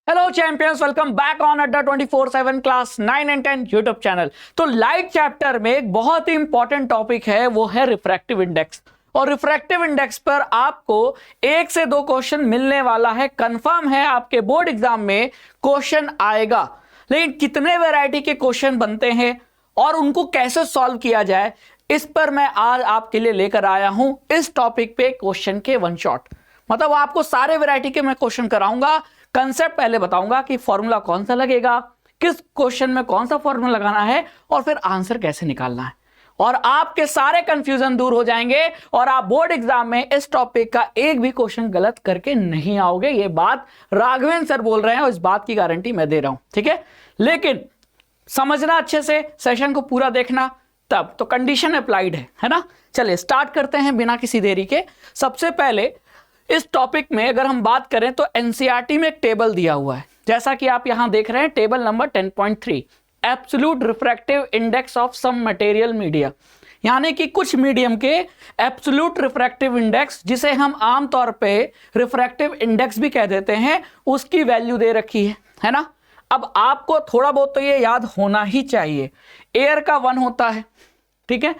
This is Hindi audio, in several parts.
Hello champions, welcome back on अड्डा 24/7 क्लास 9 एंड 10 यूट्यूब चैनल। तो लाइट चैप्टर में एक बहुत ही इंपॉर्टेंट टॉपिक है, वो है रिफ्रैक्टिव इंडेक्स। और रिफ्रैक्टिव इंडेक्स पर आपको 1 से 2 क्वेश्चन मिलने वाला है, कंफर्म है आपके बोर्ड एग्जाम में क्वेश्चन आएगा। लेकिन कितने वैरायटी के क्वेश्चन बनते हैं और उनको कैसे सॉल्व किया जाए, इस पर मैं आज आपके लिए लेकर आया हूं इस टॉपिक पे क्वेश्चन के वन शॉट। मतलब आपको सारे वैरायटी के मैं क्वेश्चन कराऊंगा, कंसेप्ट पहले बताऊंगा कि फॉर्मूला कौन सा लगेगा, किस क्वेश्चन में कौन सा फॉर्मूला लगाना है और फिर आंसर कैसे निकालना है, और आपके सारे कंफ्यूजन दूर हो जाएंगे और आप बोर्ड एग्जाम में इस टॉपिक का एक भी क्वेश्चन गलत करके नहीं आओगे। ये बात राघवेंद्र सर बोल रहे हैं और इस बात की गारंटी मैं दे रहा हूं, ठीक है। लेकिन समझना अच्छे से, सेशन को पूरा देखना, तब तो कंडीशन अप्लाइड है ना। चलिए स्टार्ट करते हैं बिना किसी देरी के। सबसे पहले इस टॉपिक में अगर हम बात करें तो एनसीईआरटी में एक टेबल दिया हुआ है, जैसा कि आप यहां देख रहे हैं, table number 10.3, absolute refractive index of some material media. यानी कि कुछ मीडियम के एब्सोल्यूट रिफ्रैक्टिव इंडेक्स, जिसे हम आमतौर पे रिफ्रैक्टिव इंडेक्स भी कह देते हैं, उसकी वैल्यू दे रखी है ना। अब आपको थोड़ा बहुत तो ये याद होना ही चाहिए। एयर का 1 होता है, ठीक है,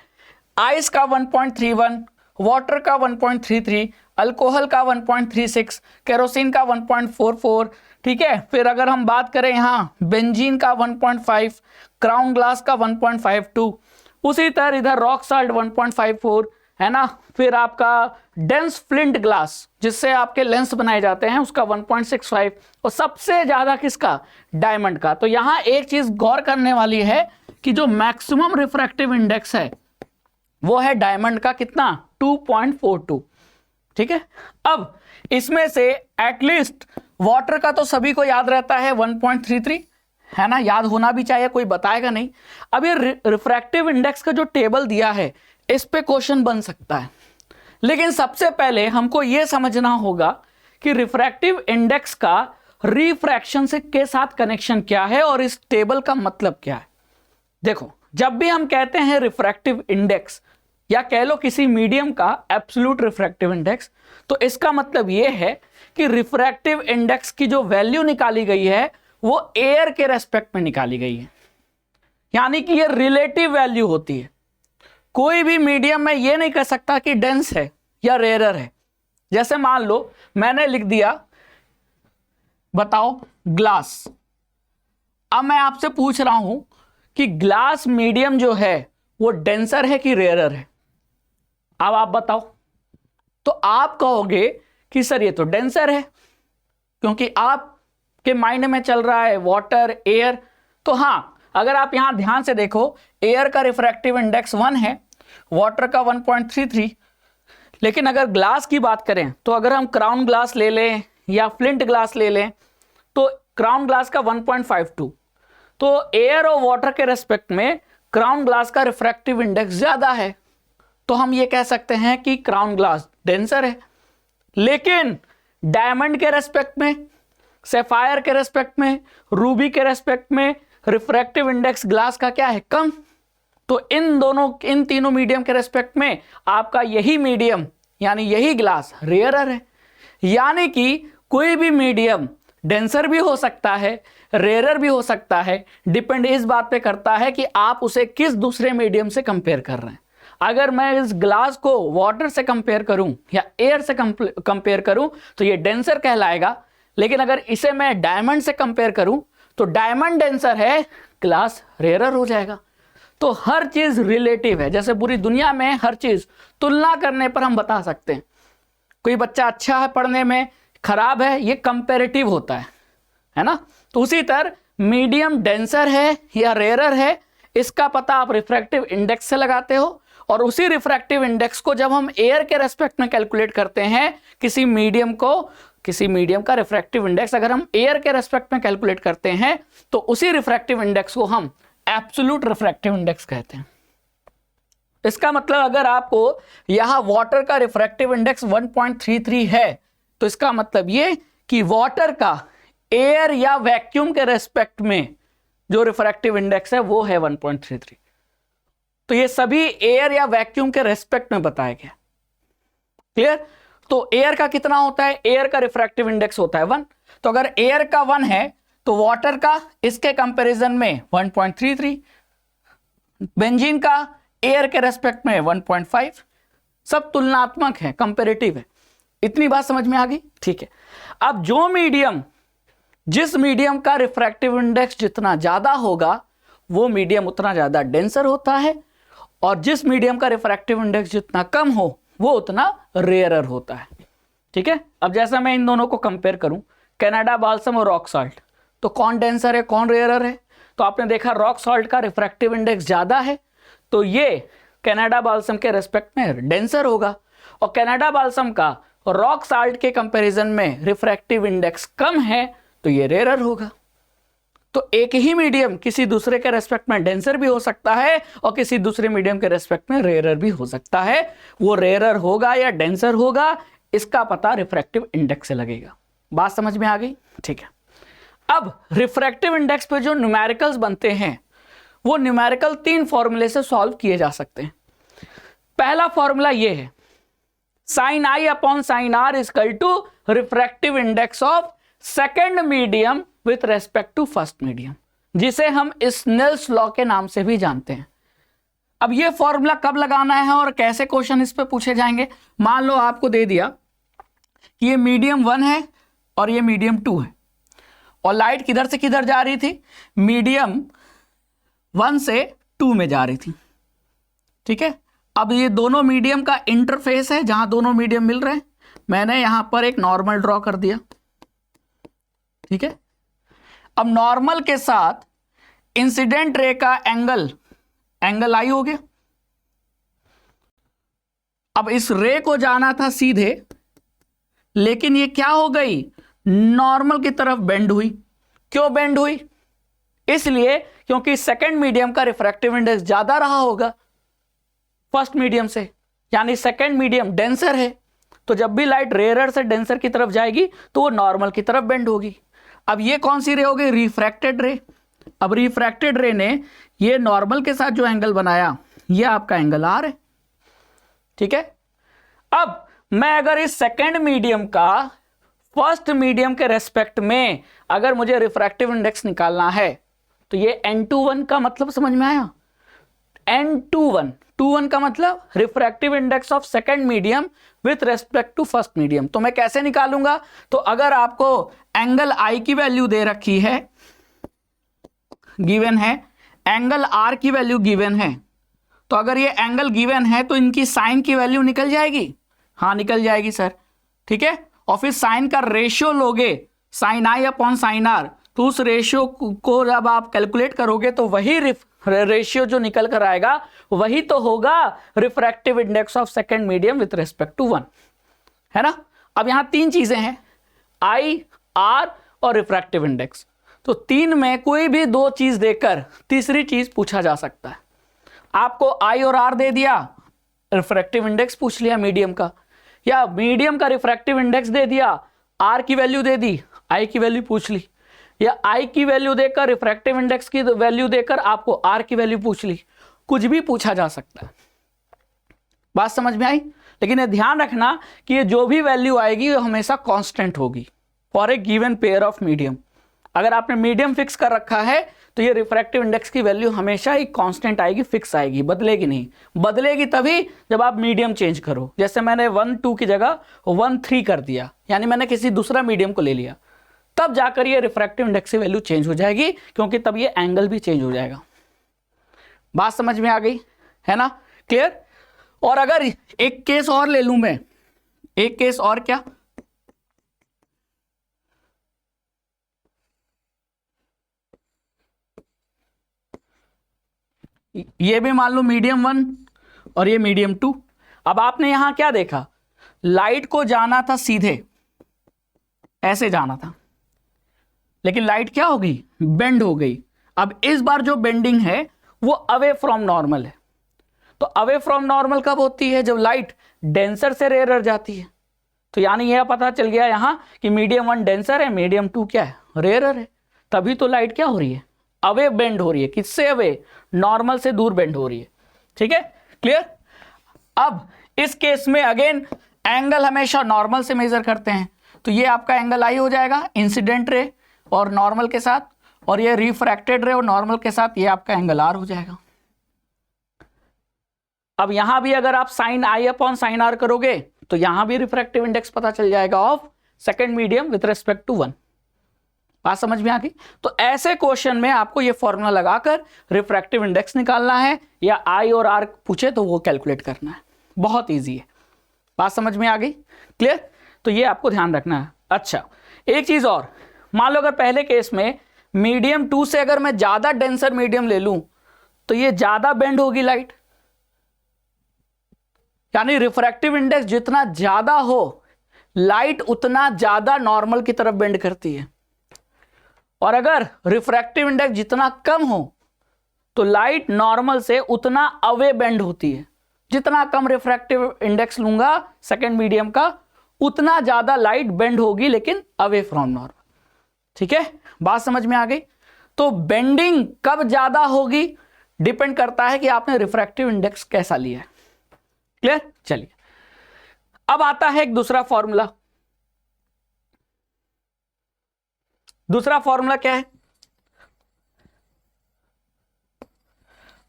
आइस का 1.31, वाटर का 1.33, अल्कोहल का 1.36, केरोसिन का 1.44, ठीक है। फिर अगर हम बात करें यहाँ बेंजीन का 1.5, क्राउन ग्लास का 1.52, उसी तरह इधर रॉक साल्ट 1.54 है ना। फिर आपका डेंस फ्लिंट ग्लास, जिससे आपके लेंस बनाए जाते हैं, उसका 1.65, और सबसे ज्यादा किसका, डायमंड का। तो यहाँ एक चीज गौर करने वाली है कि जो मैक्सिमम रिफ्रैक्टिव इंडेक्स है वो है डायमंड का, कितना, 2.42, ठीक है। अब इसमें से एटलीस्ट वाटर का तो सभी को याद रहता है 1.33, है ना, याद होना भी चाहिए, कोई बताएगा नहीं। अब ये रिफ्रैक्टिव इंडेक्स का जो टेबल दिया है, इस पे क्वेश्चन बन सकता है। लेकिन सबसे पहले हमको ये समझना होगा कि रिफ्रैक्टिव इंडेक्स का रिफ्रैक्शन से के साथ कनेक्शन क्या है और इस टेबल का मतलब क्या है। देखो, जब भी हम कहते हैं रिफ्रैक्टिव इंडेक्स, या कह लो किसी मीडियम का एब्सोल्यूट रिफ्रैक्टिव इंडेक्स, तो इसका मतलब यह है कि रिफ्रैक्टिव इंडेक्स की जो वैल्यू निकाली गई है वो एयर के रेस्पेक्ट में निकाली गई है। यानी कि ये रिलेटिव वैल्यू होती है। कोई भी मीडियम में ये नहीं कह सकता कि डेंस है या रेयरर है। जैसे मान लो मैंने लिख दिया, बताओ ग्लास। अब मैं आपसे पूछ रहा हूं कि ग्लास मीडियम जो है वो डेंसर है कि रेयरर है। अब आप बताओ। तो आप कहोगे कि सर ये तो डेंसर है, क्योंकि आपके माइंड में चल रहा है वाटर, एयर। तो हां, अगर आप यहां ध्यान से देखो, एयर का रिफ्रैक्टिव इंडेक्स 1 है, वाटर का 1.33। लेकिन अगर ग्लास की बात करें तो अगर हम क्राउन ग्लास ले लें या फ्लिंट ग्लास ले लें, तो क्राउन ग्लास का 1.52। तो एयर और वाटर के रेस्पेक्ट में क्राउन ग्लास का रिफ्रैक्टिव इंडेक्स ज्यादा है, तो हम ये कह सकते हैं कि क्राउन ग्लास डेंसर है। लेकिन डायमंड के रेस्पेक्ट में, सैफायर के रेस्पेक्ट में, रूबी के रेस्पेक्ट में रिफ्रैक्टिव इंडेक्स ग्लास का क्या है, कम। तो इन तीनों मीडियम के रेस्पेक्ट में आपका यही मीडियम यानी यही ग्लास रेयरर है। यानी कि कोई भी मीडियम डेंसर भी हो सकता है, रेयरर भी हो सकता है, डिपेंड इस बात पे करता है कि आप उसे किस दूसरे मीडियम से कंपेयर कर रहे हैं। अगर मैं इस ग्लास को वाटर से कंपेयर करूं या एयर से कंपेयर करूं तो ये डेंसर कहलाएगा। लेकिन अगर इसे मैं डायमंड से कंपेयर करूं तो डायमंड डेंसर है, ग्लास रेयरर हो जाएगा। तो हर चीज रिलेटिव है। जैसे पूरी दुनिया में हर चीज तुलना करने पर हम बता सकते हैं। कोई बच्चा अच्छा है पढ़ने में, खराब है, ये कंपेरेटिव होता है ना। तो उसी तरह मीडियम डेंसर है या रेयरर है, इसका पता आप रिफ्रैक्टिव इंडेक्स से लगाते हो। और उसी रिफ्रैक्टिव इंडेक्स को जब हम एयर के रेस्पेक्ट में कैलकुलेट करते हैं, किसी मीडियम का रिफ्रैक्टिव इंडेक्स अगर हम एयर के रेस्पेक्ट में कैलकुलेट करते हैं, तो उसी रिफ्रैक्टिव इंडेक्स को हम एब्सोल्यूट रिफ्रैक्टिव इंडेक्स कहते हैं। इसका मतलब अगर आपको यहां वाटर का रिफ्रैक्टिव इंडेक्स 1.33 है, तो इसका मतलब ये कि वाटर का एयर या वैक्यूम के रेस्पेक्ट में जो रिफ्रैक्टिव इंडेक्स है वो है 1.33। तो ये सभी एयर या वैक्यूम के रेस्पेक्ट में बताया गया। क्लियर। तो एयर का कितना होता है, एयर का रिफ्रैक्टिव इंडेक्स होता है 1, तो अगर एयर का 1 है तो वाटर का इसके कंपैरिजन में 1.33, बेंजीन का एयर के रेस्पेक्ट में 1.5, सब तुलनात्मक है, कंपैरेटिव है। इतनी बात समझ में आ गई? ठीक है। अब जो मीडियम, जिस मीडियम का रिफ्रैक्टिव इंडेक्स जितना ज्यादा होगा वो मीडियम उतना ज्यादा डेंसर होता है, और जिस मीडियम का रिफ्रैक्टिव इंडेक्स जितना कम हो वो उतना रेयरर होता है। ठीक है। अब जैसा मैं इन दोनों को कंपेयर करूं, कनाडा बाल्सम और रॉक सॉल्ट, तो कौन डेंसर है कौन रेयरर है? तो आपने देखा रॉक सॉल्ट का रिफ्रैक्टिव इंडेक्स ज्यादा है, तो ये कनाडा बाल्सम के रेस्पेक्ट में डेंसर होगा, और कनाडा बाल्सम का रॉक सॉल्ट के कंपैरिजन में रिफ्रैक्टिव इंडेक्स कम है तो ये रेयरर होगा। तो एक ही मीडियम किसी दूसरे के रेस्पेक्ट में डेंसर भी हो सकता है और किसी दूसरे मीडियम के रेस्पेक्ट में रेयरर भी हो सकता है। वो रेयरर होगा या डेंसर होगा इसका पता रिफ्रैक्टिव इंडेक्स से लगेगा। बात समझ में आ गई? ठीक है। अब रिफ्रैक्टिव इंडेक्स पे जो न्यूमेरिकल्स बनते हैं वो न्यूमेरिकल 3 फॉर्मूले से सॉल्व किए जा सकते हैं। पहला फॉर्मूला ये है, sin i upon sin r equal to refractive index of second medium with respect to first medium, जिसे हम स्नेल्स लॉ के नाम से भी जानते हैं। अब ये फॉर्मूला कब लगाना है और कैसे क्वेश्चन इस पे पूछे जाएंगे? मान लो आपको दे दिया कि ये मीडियम 1 है और ये मीडियम 2 है, और लाइट किधर से किधर जा रही थी? मीडियम 1 से 2 में जा रही थी। ठीक है। अब ये दोनों मीडियम का इंटरफेस है जहां दोनों मीडियम मिल रहे हैं, मैंने यहां पर एक नॉर्मल ड्रॉ कर दिया। ठीक है। अब नॉर्मल के साथ इंसिडेंट रे का एंगल आई हो गया। अब इस रे को जाना था सीधे, लेकिन ये क्या हो गई? नॉर्मल की तरफ बेंड हुई। क्यों बेंड हुई? इसलिए क्योंकि सेकंड मीडियम का रिफ्रैक्टिव इंडेक्स ज्यादा रहा होगा फर्स्ट मीडियम से, यानी सेकंड मीडियम डेंसर है, तो जब भी लाइट रेयरर से डेंसर की तरफ जाएगी तो वो नॉर्मल की तरफ बेंड होगी। अब ये कौन सी रे हो गई? रिफ्रैक्टेड रे। अब रिफ्रैक्टेड रे ने ये नॉर्मल के साथ जो एंगल बनाया ये आपका एंगल आर है। ठीक है। अब मैं अगर इस सेकंड मीडियम का फर्स्ट मीडियम के रेस्पेक्ट में अगर मुझे रिफ्रैक्टिव इंडेक्स निकालना है तो ये n21 का मतलब समझ में आया? n21 का मतलब refractive index of second medium with respect to first medium. तो मैं कैसे निकालूंगा? तो अगर आपको एंगल I की वैल्यू दे रखी है, गिवन है, एंगल R की वैल्यू गिवन है, तो अगर ये एंगल गिवन है तो इनकी साइन की वैल्यू निकल जाएगी। हाँ निकल जाएगी सर। ठीक है। और फिर साइन का रेशियो लोगे, sine I upon sine R, तो उस रेशियो को जब आप कैलकुलेट करोगे तो वही रेशियो जो निकल कर आएगा वही तो होगा refractive index of second medium with respect to 1, है ना। अब यहां 3 चीजें हैं, I, R और रिफ्रैक्टिव इंडेक्स। तो 3 में कोई भी 2 चीज देकर तीसरी चीज पूछा जा सकता है। आपको I और R दे दिया, रिफ्रैक्टिव इंडेक्स पूछ लिया मीडियम का, या मीडियम का रिफ्रैक्टिव इंडेक्स दे दिया, R की वैल्यू दे दी, I की वैल्यू पूछ ली, या I की वैल्यू देकर रिफ्रैक्टिव इंडेक्स की वैल्यू देकर आपको R की वैल्यू पूछ ली। कुछ भी पूछा जा सकता है। बात समझ में आई? लेकिन ये ध्यान रखना कि ये जो भी वैल्यू आएगी वो हमेशा कांस्टेंट होगी for a given pair of medium. अगर आपने मीडियम फिक्स कर रखा है तो ये रिफ्रैक्टिव इंडेक्स की वैल्यू हमेशा ही कांस्टेंट आएगी, फिक्स आएगी, बदलेगी नहीं। बदलेगी तभी जब आप मीडियम चेंज करो। जैसे मैंने 1, 2 की जगह 1, 3 कर दिया, यानी मैंने किसी दूसरा मीडियम को ले लिया, तब जाकर ये रिफ्रैक्टिव इंडेक्स की वैल्यू चेंज हो जाएगी, क्योंकि तब ये एंगल भी चेंज हो जाएगा। बात समझ में आ गई है ना? क्लियर? और अगर एक केस और ले लूं मैं, एक केस और, क्या? ये भी मान लो मीडियम 1 और ये मीडियम 2। अब आपने यहां क्या देखा? लाइट को जाना था सीधे, ऐसे जाना था, लेकिन लाइट क्या हो गई? बेंड हो गई। अब इस बार जो बेंडिंग है वो अवे फ्रॉम नॉर्मल है। तो अवे फ्रॉम नॉर्मल कब होती है? जब लाइट डेंसर से रेयरर जाती है। तो यानी यह पता चल गया यहां कि मीडियम 1 डेंसर है, मीडियम 2 क्या है? रेयरर है। तभी तो लाइट क्या हो रही है? अवे बेंड हो रही है। किससे अवे? नॉर्मल से दूर बेंड हो रही है। ठीक है, क्लियर? अब इस केस में अगेन एंगल हमेशा नॉर्मल से मेजर करते हैं, तो ये आपका एंगल आई हो जाएगा इंसिडेंट रे और नॉर्मल के साथ, और ये रिफ्रैक्टेड रे और नॉर्मल के साथ, ये आपका एंगल आर हो जाएगा। अब यहां भी अगर आप sine I upon sine R करोगे तो यहां भी रिफ्रैक्टिव इंडेक्स पता चल जाएगा of second medium with respect to 1। बात समझ में आ गई? तो ऐसे क्वेश्चन में आपको ये फॉर्मूला लगाकर रिफ्रैक्टिव इंडेक्स निकालना है, या आई और आर पूछे तो वो कैलकुलेट करना है। बहुत इजी है। बात समझ में आ गई? क्लियर? तो ये आपको ध्यान रखना है। अच्छा, एक चीज और, मान लो अगर पहले केस में मीडियम 2 से अगर मैं ज्यादा डेंसर मीडियम ले लूं तो ये ज्यादा बेंड होगी लाइट, यानी रिफ्रैक्टिव इंडेक्स जितना ज्यादा हो लाइट उतना ज्यादा नॉर्मल की तरफ बेंड करती है, और अगर रिफ्रैक्टिव इंडेक्स जितना कम हो तो लाइट नॉर्मल से उतना अवे बेंड होती है। जितना कम रिफ्रैक्टिव इंडेक्स लूंगा सेकेंड मीडियम का उतना ज्यादा लाइट बेंड होगी, लेकिन अवे फ्रॉम नॉर्मल। ठीक है, बात समझ में आ गई? तो बेंडिंग कब ज्यादा होगी डिपेंड करता है कि आपने रिफ्रैक्टिव इंडेक्स कैसा लिया है। क्लियर? चलिए, अब आता है एक दूसरा फॉर्मूला। दूसरा फॉर्मूला क्या है?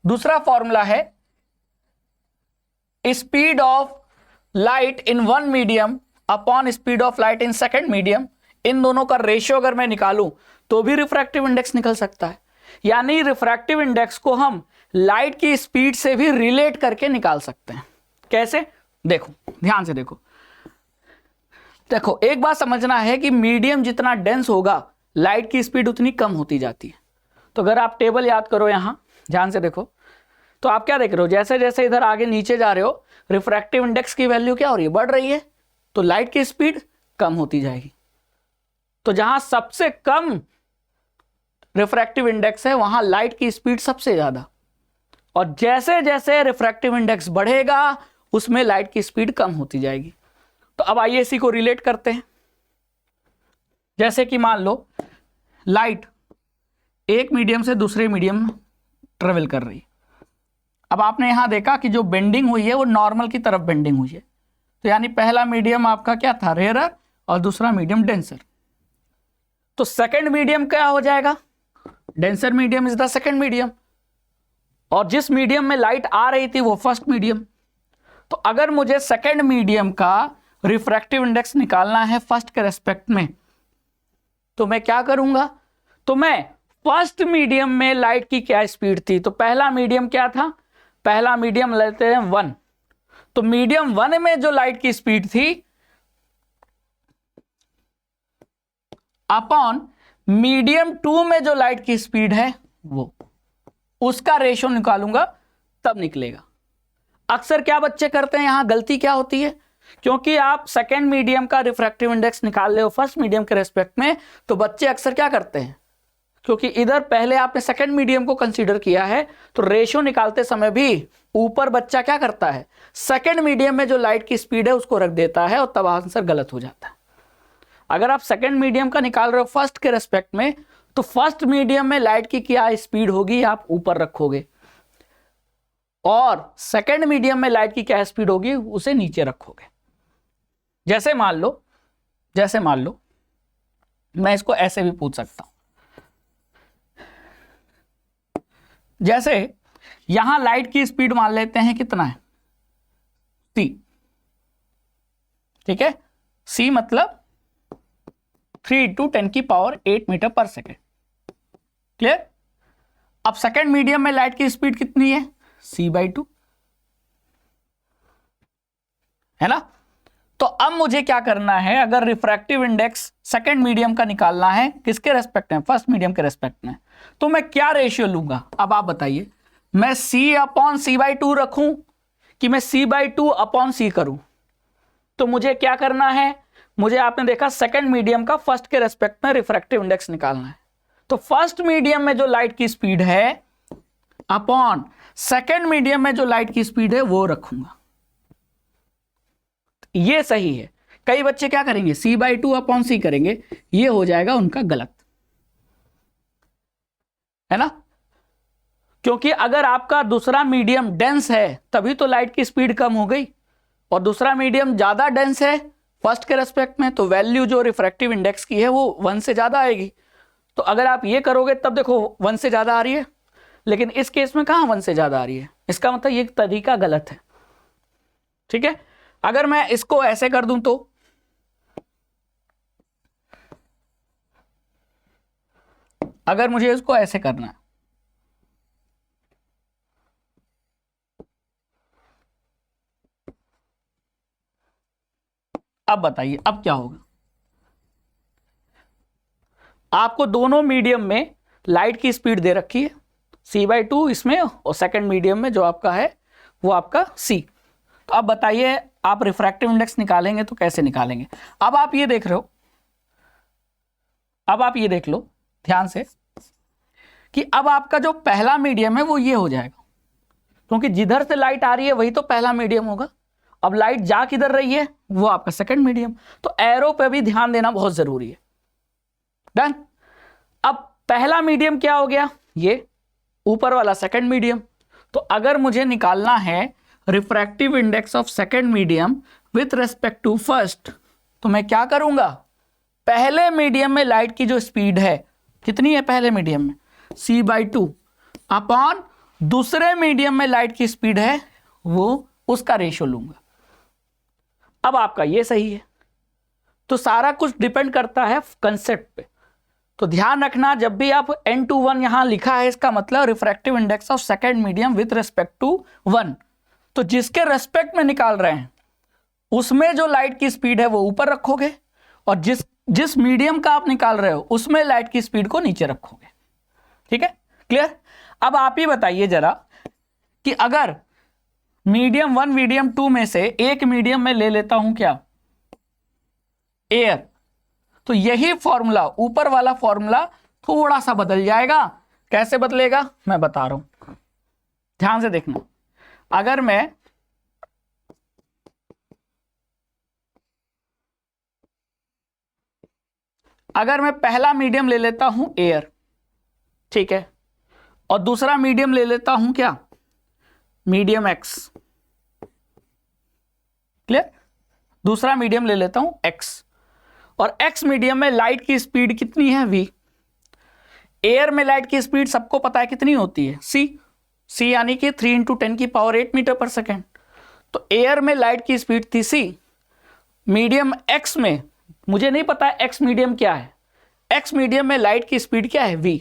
दूसरा फॉर्मूला है speed of light in one medium upon speed of light in second medium. इन दोनों का रेशियो अगर मैं निकालूं तो भी रिफ्रैक्टिव इंडेक्स निकल सकता है। यानी रिफ्रैक्टिव इंडेक्स को हम लाइट की स्पीड से भी रिलेट करके निकाल सकते हैं। कैसे? देखो, ध्यान से देखो। देखो, एक बात समझना है कि मीडियम जितना डेंस होगा लाइट की स्पीड उतनी कम होती जाती है। तो अगर आप टेबल याद करो, यहां ध्यान से देखो, तो आप क्या देख रहे हो, जैसे जैसे इधर आगे नीचे जा रहे हो रिफ्रैक्टिव इंडेक्स की वैल्यू क्या हो रही है, बढ़ रही है, तो लाइट की स्पीड कम होती जाएगी। तो जहां सबसे कम रिफ्रैक्टिव इंडेक्स है वहां लाइट की स्पीड सबसे ज्यादा, और जैसे जैसे रिफ्रैक्टिव इंडेक्स बढ़ेगा उसमें लाइट की स्पीड कम होती जाएगी। तो अब आइए इसी को रिलेट करते हैं। जैसे कि मान लो लाइट एक मीडियम से दूसरे मीडियम में ट्रेवल कर रही है। अब आपने यहां देखा कि जो बेंडिंग हुई है वो नॉर्मल की तरफ बेंडिंग हुई है, तो यानी पहला मीडियम आपका क्या था, रेयरर, और दूसरा मीडियम डेंसर। तो सेकंड मीडियम क्या हो जाएगा, denser medium is the second medium, और जिस मीडियम में लाइट आ रही थी वो फर्स्ट मीडियम। तो अगर मुझे सेकंड मीडियम का रिफ्रैक्टिव इंडेक्स निकालना है फर्स्ट के रेस्पेक्ट में, तो मैं क्या करूंगा, तो मैं फर्स्ट मीडियम में लाइट की क्या स्पीड थी, तो पहला मीडियम क्या था, पहला मीडियम लेते हैं 1, तो मीडियम 1 में जो लाइट की स्पीड थी अपॉन मीडियम 2 में जो लाइट की स्पीड है वो, उसका रेशियो निकालूंगा तब निकलेगा। अक्सर क्या बच्चे करते हैं, यहां गलती क्या होती है, क्योंकि आप सेकेंड मीडियम का रिफ्रैक्टिव इंडेक्स निकाल रहे हो फर्स्ट मीडियम के रेस्पेक्ट में, तो बच्चे अक्सर क्या करते हैं, क्योंकि इधर पहले आपने सेकेंड मीडियम को कंसीडर किया है, तो रेशियो निकालते समय भी ऊपर बच्चा क्या करता है, सेकेंड मीडियम में जो लाइट की स्पीड है उसको रख देता है, और तब आंसर गलत हो जाता है। अगर आप सेकेंड मीडियम का निकाल रहे हो फर्स्ट के रेस्पेक्ट में, तो फर्स्ट मीडियम में लाइट की क्या स्पीड होगी आप ऊपर रखोगे, और सेकेंड मीडियम में लाइट की क्या स्पीड होगी उसे नीचे रखोगे। जैसे मान लो मैं इसको ऐसे भी पूछ सकता हूं, जैसे यहां लाइट की स्पीड मान लेते हैं कितना है, c, ठीक है, c मतलब 3 × 10⁸ मीटर पर सेकेंड। क्लियर? अब सेकेंड मीडियम में लाइट की स्पीड कितनी है, c/2, है ना। तो अब मुझे क्या करना है, अगर रिफ्रैक्टिव इंडेक्स सेकेंड मीडियम का निकालना है, किसके रेस्पेक्ट में, फर्स्ट मीडियम के रेस्पेक्ट में, तो मैं क्या रेशियो लूंगा। अब आप बताइए, मैं c/c/2 रखूं कि मैं c/2/c करूं। तो मुझे क्या करना है, मुझे आपने देखा सेकेंड मीडियम का फर्स्ट के रेस्पेक्ट में रिफ्रैक्टिव इंडेक्स निकालना है, तो फर्स्ट मीडियम में जो लाइट की स्पीड है अपॉन सेकेंड मीडियम में जो लाइट की स्पीड है वो रखूंगा। ये सही है। कई बच्चे क्या करेंगे, c/2/c करेंगे, ये हो जाएगा उनका गलत, है ना, क्योंकि अगर आपका दूसरा मीडियम डेंस है तभी तो लाइट की स्पीड कम हो गई, और दूसरा मीडियम ज्यादा डेंस है फर्स्ट के रेस्पेक्ट में, तो वैल्यू जो रिफ्रैक्टिव इंडेक्स की है वो 1 से ज्यादा आएगी। तो अगर आप ये करोगे तब देखो 1 से ज्यादा आ रही है, लेकिन इस केस में कहां 1 से ज्यादा आ रही है, इसका मतलब ये तरीका गलत है। ठीक है, अगर मैं इसको ऐसे कर दूं तो अगर मुझे इसको ऐसे करना है, अब बताइए अब क्या होगा। आपको दोनों मीडियम में लाइट की स्पीड दे रखी है c/2 इसमें, और सेकंड मीडियम में जो आपका है वो आपका c। तो अब बताइए आप रिफ्रैक्टिव इंडेक्स निकालेंगे तो कैसे निकालेंगे। अब आप ये देख रहे हो, अब आप ये देख लो ध्यान से कि अब आपका जो पहला मीडियम है वो ये हो जाएगा, क्योंकि जिधर से लाइट आ रही है वही तो पहला मीडियम होगा। अब लाइट जा किधर रही है, वो आपका सेकंड मीडियम। तो एरो पे भी ध्यान देना बहुत जरूरी है। डन। अब पहला मीडियम क्या हो गया, ये ऊपर वाला सेकंड मीडियम। तो अगर मुझे निकालना है refractive index of second medium with respect to first, तो मैं क्या करूंगा, पहले मीडियम में लाइट की जो स्पीड है कितनी है पहले मीडियम में, c/2 अपॉन दूसरे मीडियम में लाइट की स्पीड है वो, उसका रेशियो लूंगा। अब आपका ये सही है। तो सारा कुछ डिपेंड करता है कंसेप्ट पे। तो ध्यान रखना जब भी आप n/1 यहां लिखा है, इसका मतलब refractive index of second medium with respect to 1। तो जिसके रेस्पेक्ट में निकाल रहे हैं उसमें जो लाइट की स्पीड है वो ऊपर रखोगे, और जिस मीडियम का आप निकाल रहे हो उसमें लाइट की स्पीड को नीचे रखोगे। ठीक है, क्लियर। अब आप ही बताइए जरा कि अगर मीडियम 1 मीडियम 2 में से एक मीडियम में ले लेता हूं क्या, एयर, तो यही फॉर्मूला ऊपर वाला फॉर्मूला थोड़ा सा बदल जाएगा। कैसे बदलेगा मैं बता रहा हूं, ध्यान से देखना। अगर मैं पहला मीडियम ले लेता हूं एयर, ठीक है, और दूसरा मीडियम ले लेता हूं क्या, मीडियम एक्स, क्लियर, दूसरा मीडियम ले लेता हूं एक्स, और एक्स मीडियम में लाइट की स्पीड कितनी है v। एयर में लाइट की स्पीड सबको पता है कितनी होती है c यानी कि 3 × 10⁸ मीटर पर सेकेंड। तो एयर में लाइट की स्पीड थी c, मीडियम x में मुझे नहीं पता एक्स मीडियम क्या है, एक्स मीडियम में लाइट की स्पीड क्या है v।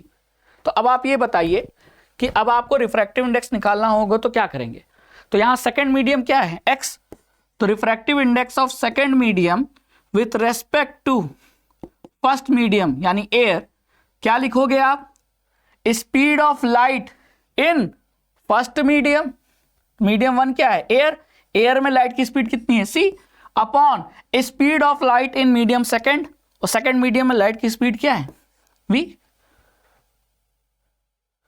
तो अब आप ये बताइए कि अब आपको रिफ्रैक्टिव इंडेक्स निकालना होगा तो क्या करेंगे। तो यहां सेकंड मीडियम क्या है x, तो refractive index of second medium with respect to first medium यानी एयर, क्या लिखोगे आप, speed of light in first medium, medium 1 क्या है एयर, एयर में लाइट की स्पीड कितनी है c, upon speed of light in medium second, और सेकंड मीडियम में लाइट की स्पीड क्या है v।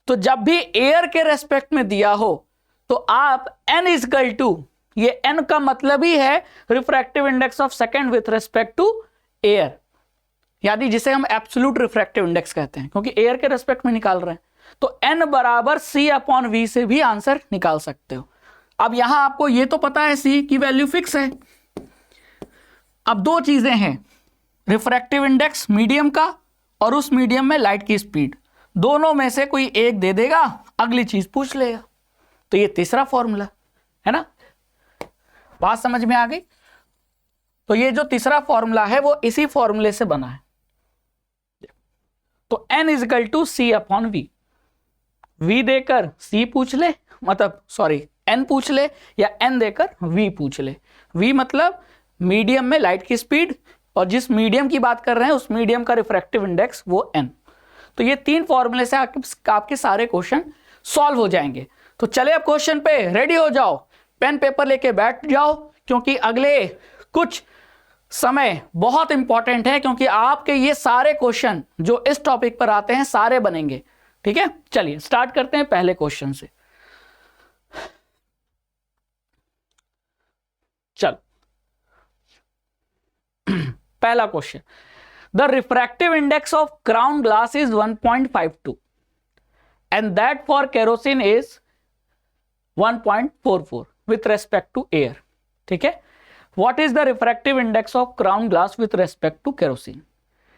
तो जब भी एयर के रेस्पेक्ट में दिया हो तो आप n इक्वल टू, ये n का मतलब ही है refractive index of second with respect to air, यानी जिसे हम एब्सोल्यूट रिफ्रैक्टिव इंडेक्स कहते हैं, क्योंकि एयर के रेस्पेक्ट में निकाल रहे हैं। तो n बराबर c/v से भी आंसर निकाल सकते हो। अब यहां आपको ये तो पता है c की वैल्यू फिक्स है। अब दो चीजें हैं, रिफ्रैक्टिव इंडेक्स मीडियम का और उस मीडियम में लाइट की स्पीड, दोनों में से कोई एक दे देगा, अगली चीज पूछ लेगा। तो ये तीसरा फॉर्मूला है ना, बात समझ में आ गई। तो ये जो तीसरा फॉर्मूला है वो इसी फॉर्मूले से बना है। तो n equal to c/v, v देकर c पूछ ले, मतलब सॉरी n पूछ ले, या n देकर v पूछ ले। v मतलब मीडियम में लाइट की स्पीड, और जिस मीडियम की बात कर रहे हैं उस मीडियम का रिफ्रैक्टिव इंडेक्स वो n। तो ये तीन फॉर्मूले से आपके सारे क्वेश्चन सॉल्व हो जाएंगे। तो चले अब क्वेश्चन पे रेडी हो जाओ, पेन पेपर लेके बैठ जाओ, क्योंकि अगले कुछ समय बहुत इंपॉर्टेंट है, क्योंकि आपके ये सारे क्वेश्चन जो इस टॉपिक पर आते हैं सारे बनेंगे। ठीक है, चलिए स्टार्ट करते हैं पहले क्वेश्चन से। चल पहला question, the refractive index of crown glass is 1.52 and that for kerosene is 1.44 with respect to air. ठीक है, what is the refractive index of crown glass with respect to kerosene.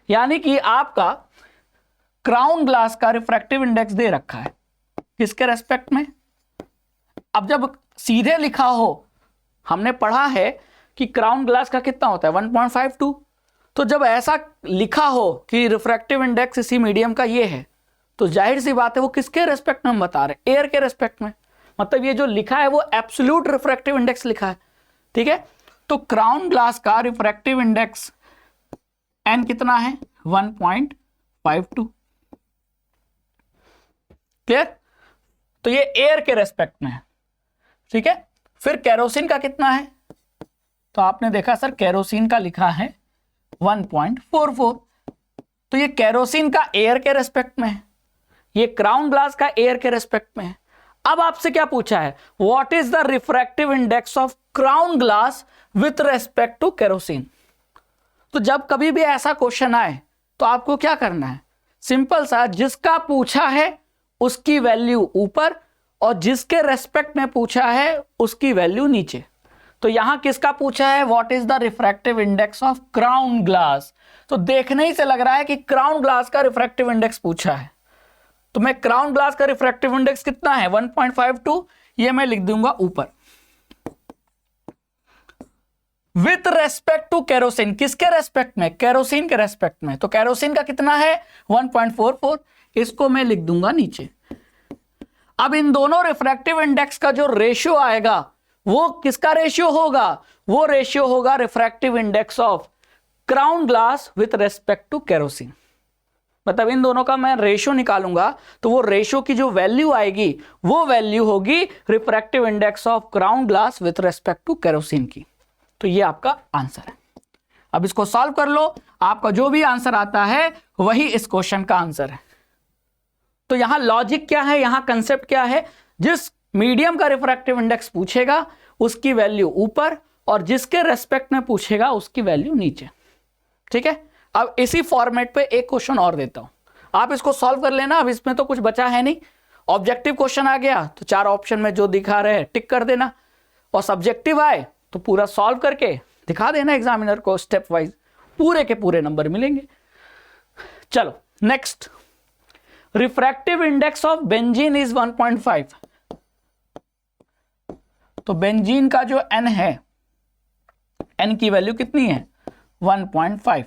यानी कि आपका क्राउन ग्लास का रिफ्रैक्टिव इंडेक्स दे रखा है, किसके रेस्पेक्ट में। अब जब सीधे लिखा हो, हमने पढ़ा है कि क्राउन ग्लास का कितना होता है 1.52, तो जब ऐसा लिखा हो कि रिफ्रैक्टिव इंडेक्स इसी मीडियम का ये है, तो जाहिर सी बात है वो किसके रेस्पेक्ट में हम बता रहे हैं, एयर के रेस्पेक्ट में। मतलब ये जो लिखा है वो एब्सोल्यूट रिफ्रैक्टिव इंडेक्स लिखा है, ठीक है। तो क्राउन ग्लास का रिफ्रैक्टिव इंडेक्स एन कितना है 1.52, क्लियर। तो ये एयर के रेस्पेक्ट में है, ठीक है। फिर केरोसिन का कितना है, तो आपने देखा सर केरोसिन का लिखा है 1.44, तो ये केरोसिन का एयर के रेस्पेक्ट में है, ये क्राउन ग्लास का एयर के रेस्पेक्ट में है। अब आपसे क्या पूछा है, what is the refractive index of crown glass with respect to kerosene. तो जब कभी भी ऐसा क्वेश्चन आए तो आपको क्या करना है, सिंपल सा, जिसका पूछा है उसकी वैल्यू ऊपर और जिसके रेस्पेक्ट में पूछा है उसकी वैल्यू नीचे। तो यहां किसका पूछा है, what is the refractive index of crown glass. तो देखने ही से लग रहा है कि क्राउन ग्लास का रिफ्रैक्टिव इंडेक्स पूछा है, तो मैं क्राउन ग्लास का रिफ्रैक्टिव इंडेक्स कितना है 1.52, ये मैं लिख दूंगा ऊपर। विथ रेस्पेक्ट टू केरोसिन, किसके रेस्पेक्ट में, केरोसिन के रेस्पेक्ट में। तो केरोसिन का कितना है 1.44, इसको मैं लिख दूंगा नीचे। अब इन दोनों रिफ्रैक्टिव इंडेक्स का जो रेशियो आएगा वो किसका रेशियो होगा, वो रेशियो होगा refractive index of crown glass with respect to kerosene. मतलब इन दोनों का मैं रेशियो निकालूंगा तो वो रेशियो की जो वैल्यू आएगी वो वैल्यू होगी refractive index of crown glass with respect to kerosene की। तो ये आपका आंसर है। अब इसको सॉल्व कर लो, आपका जो भी आंसर आता है वही इस क्वेश्चन का आंसर है। तो यहां लॉजिक क्या है, यहां कंसेप्ट क्या है, जिस मीडियम का रिफ्रैक्टिव इंडेक्स पूछेगा उसकी वैल्यू ऊपर और जिसके रेस्पेक्ट में पूछेगा उसकी वैल्यू नीचे, ठीक है। अब इसी फॉर्मेट पे एक क्वेश्चन और देता हूं, आप इसको सॉल्व कर लेना। अब इसमें तो कुछ बचा है नहीं, ऑब्जेक्टिव क्वेश्चन आ गया तो 4 ऑप्शन में जो दिखा रहे हैं टिक कर देना, और सब्जेक्टिव आए तो पूरा सॉल्व करके दिखा देना एग्जामिनर को स्टेप वाइज, पूरे के पूरे नंबर मिलेंगे। चलो next, refractive index of benzene is 1.5। तो बेंजीन का जो एन है, एन की वैल्यू कितनी है 1.5,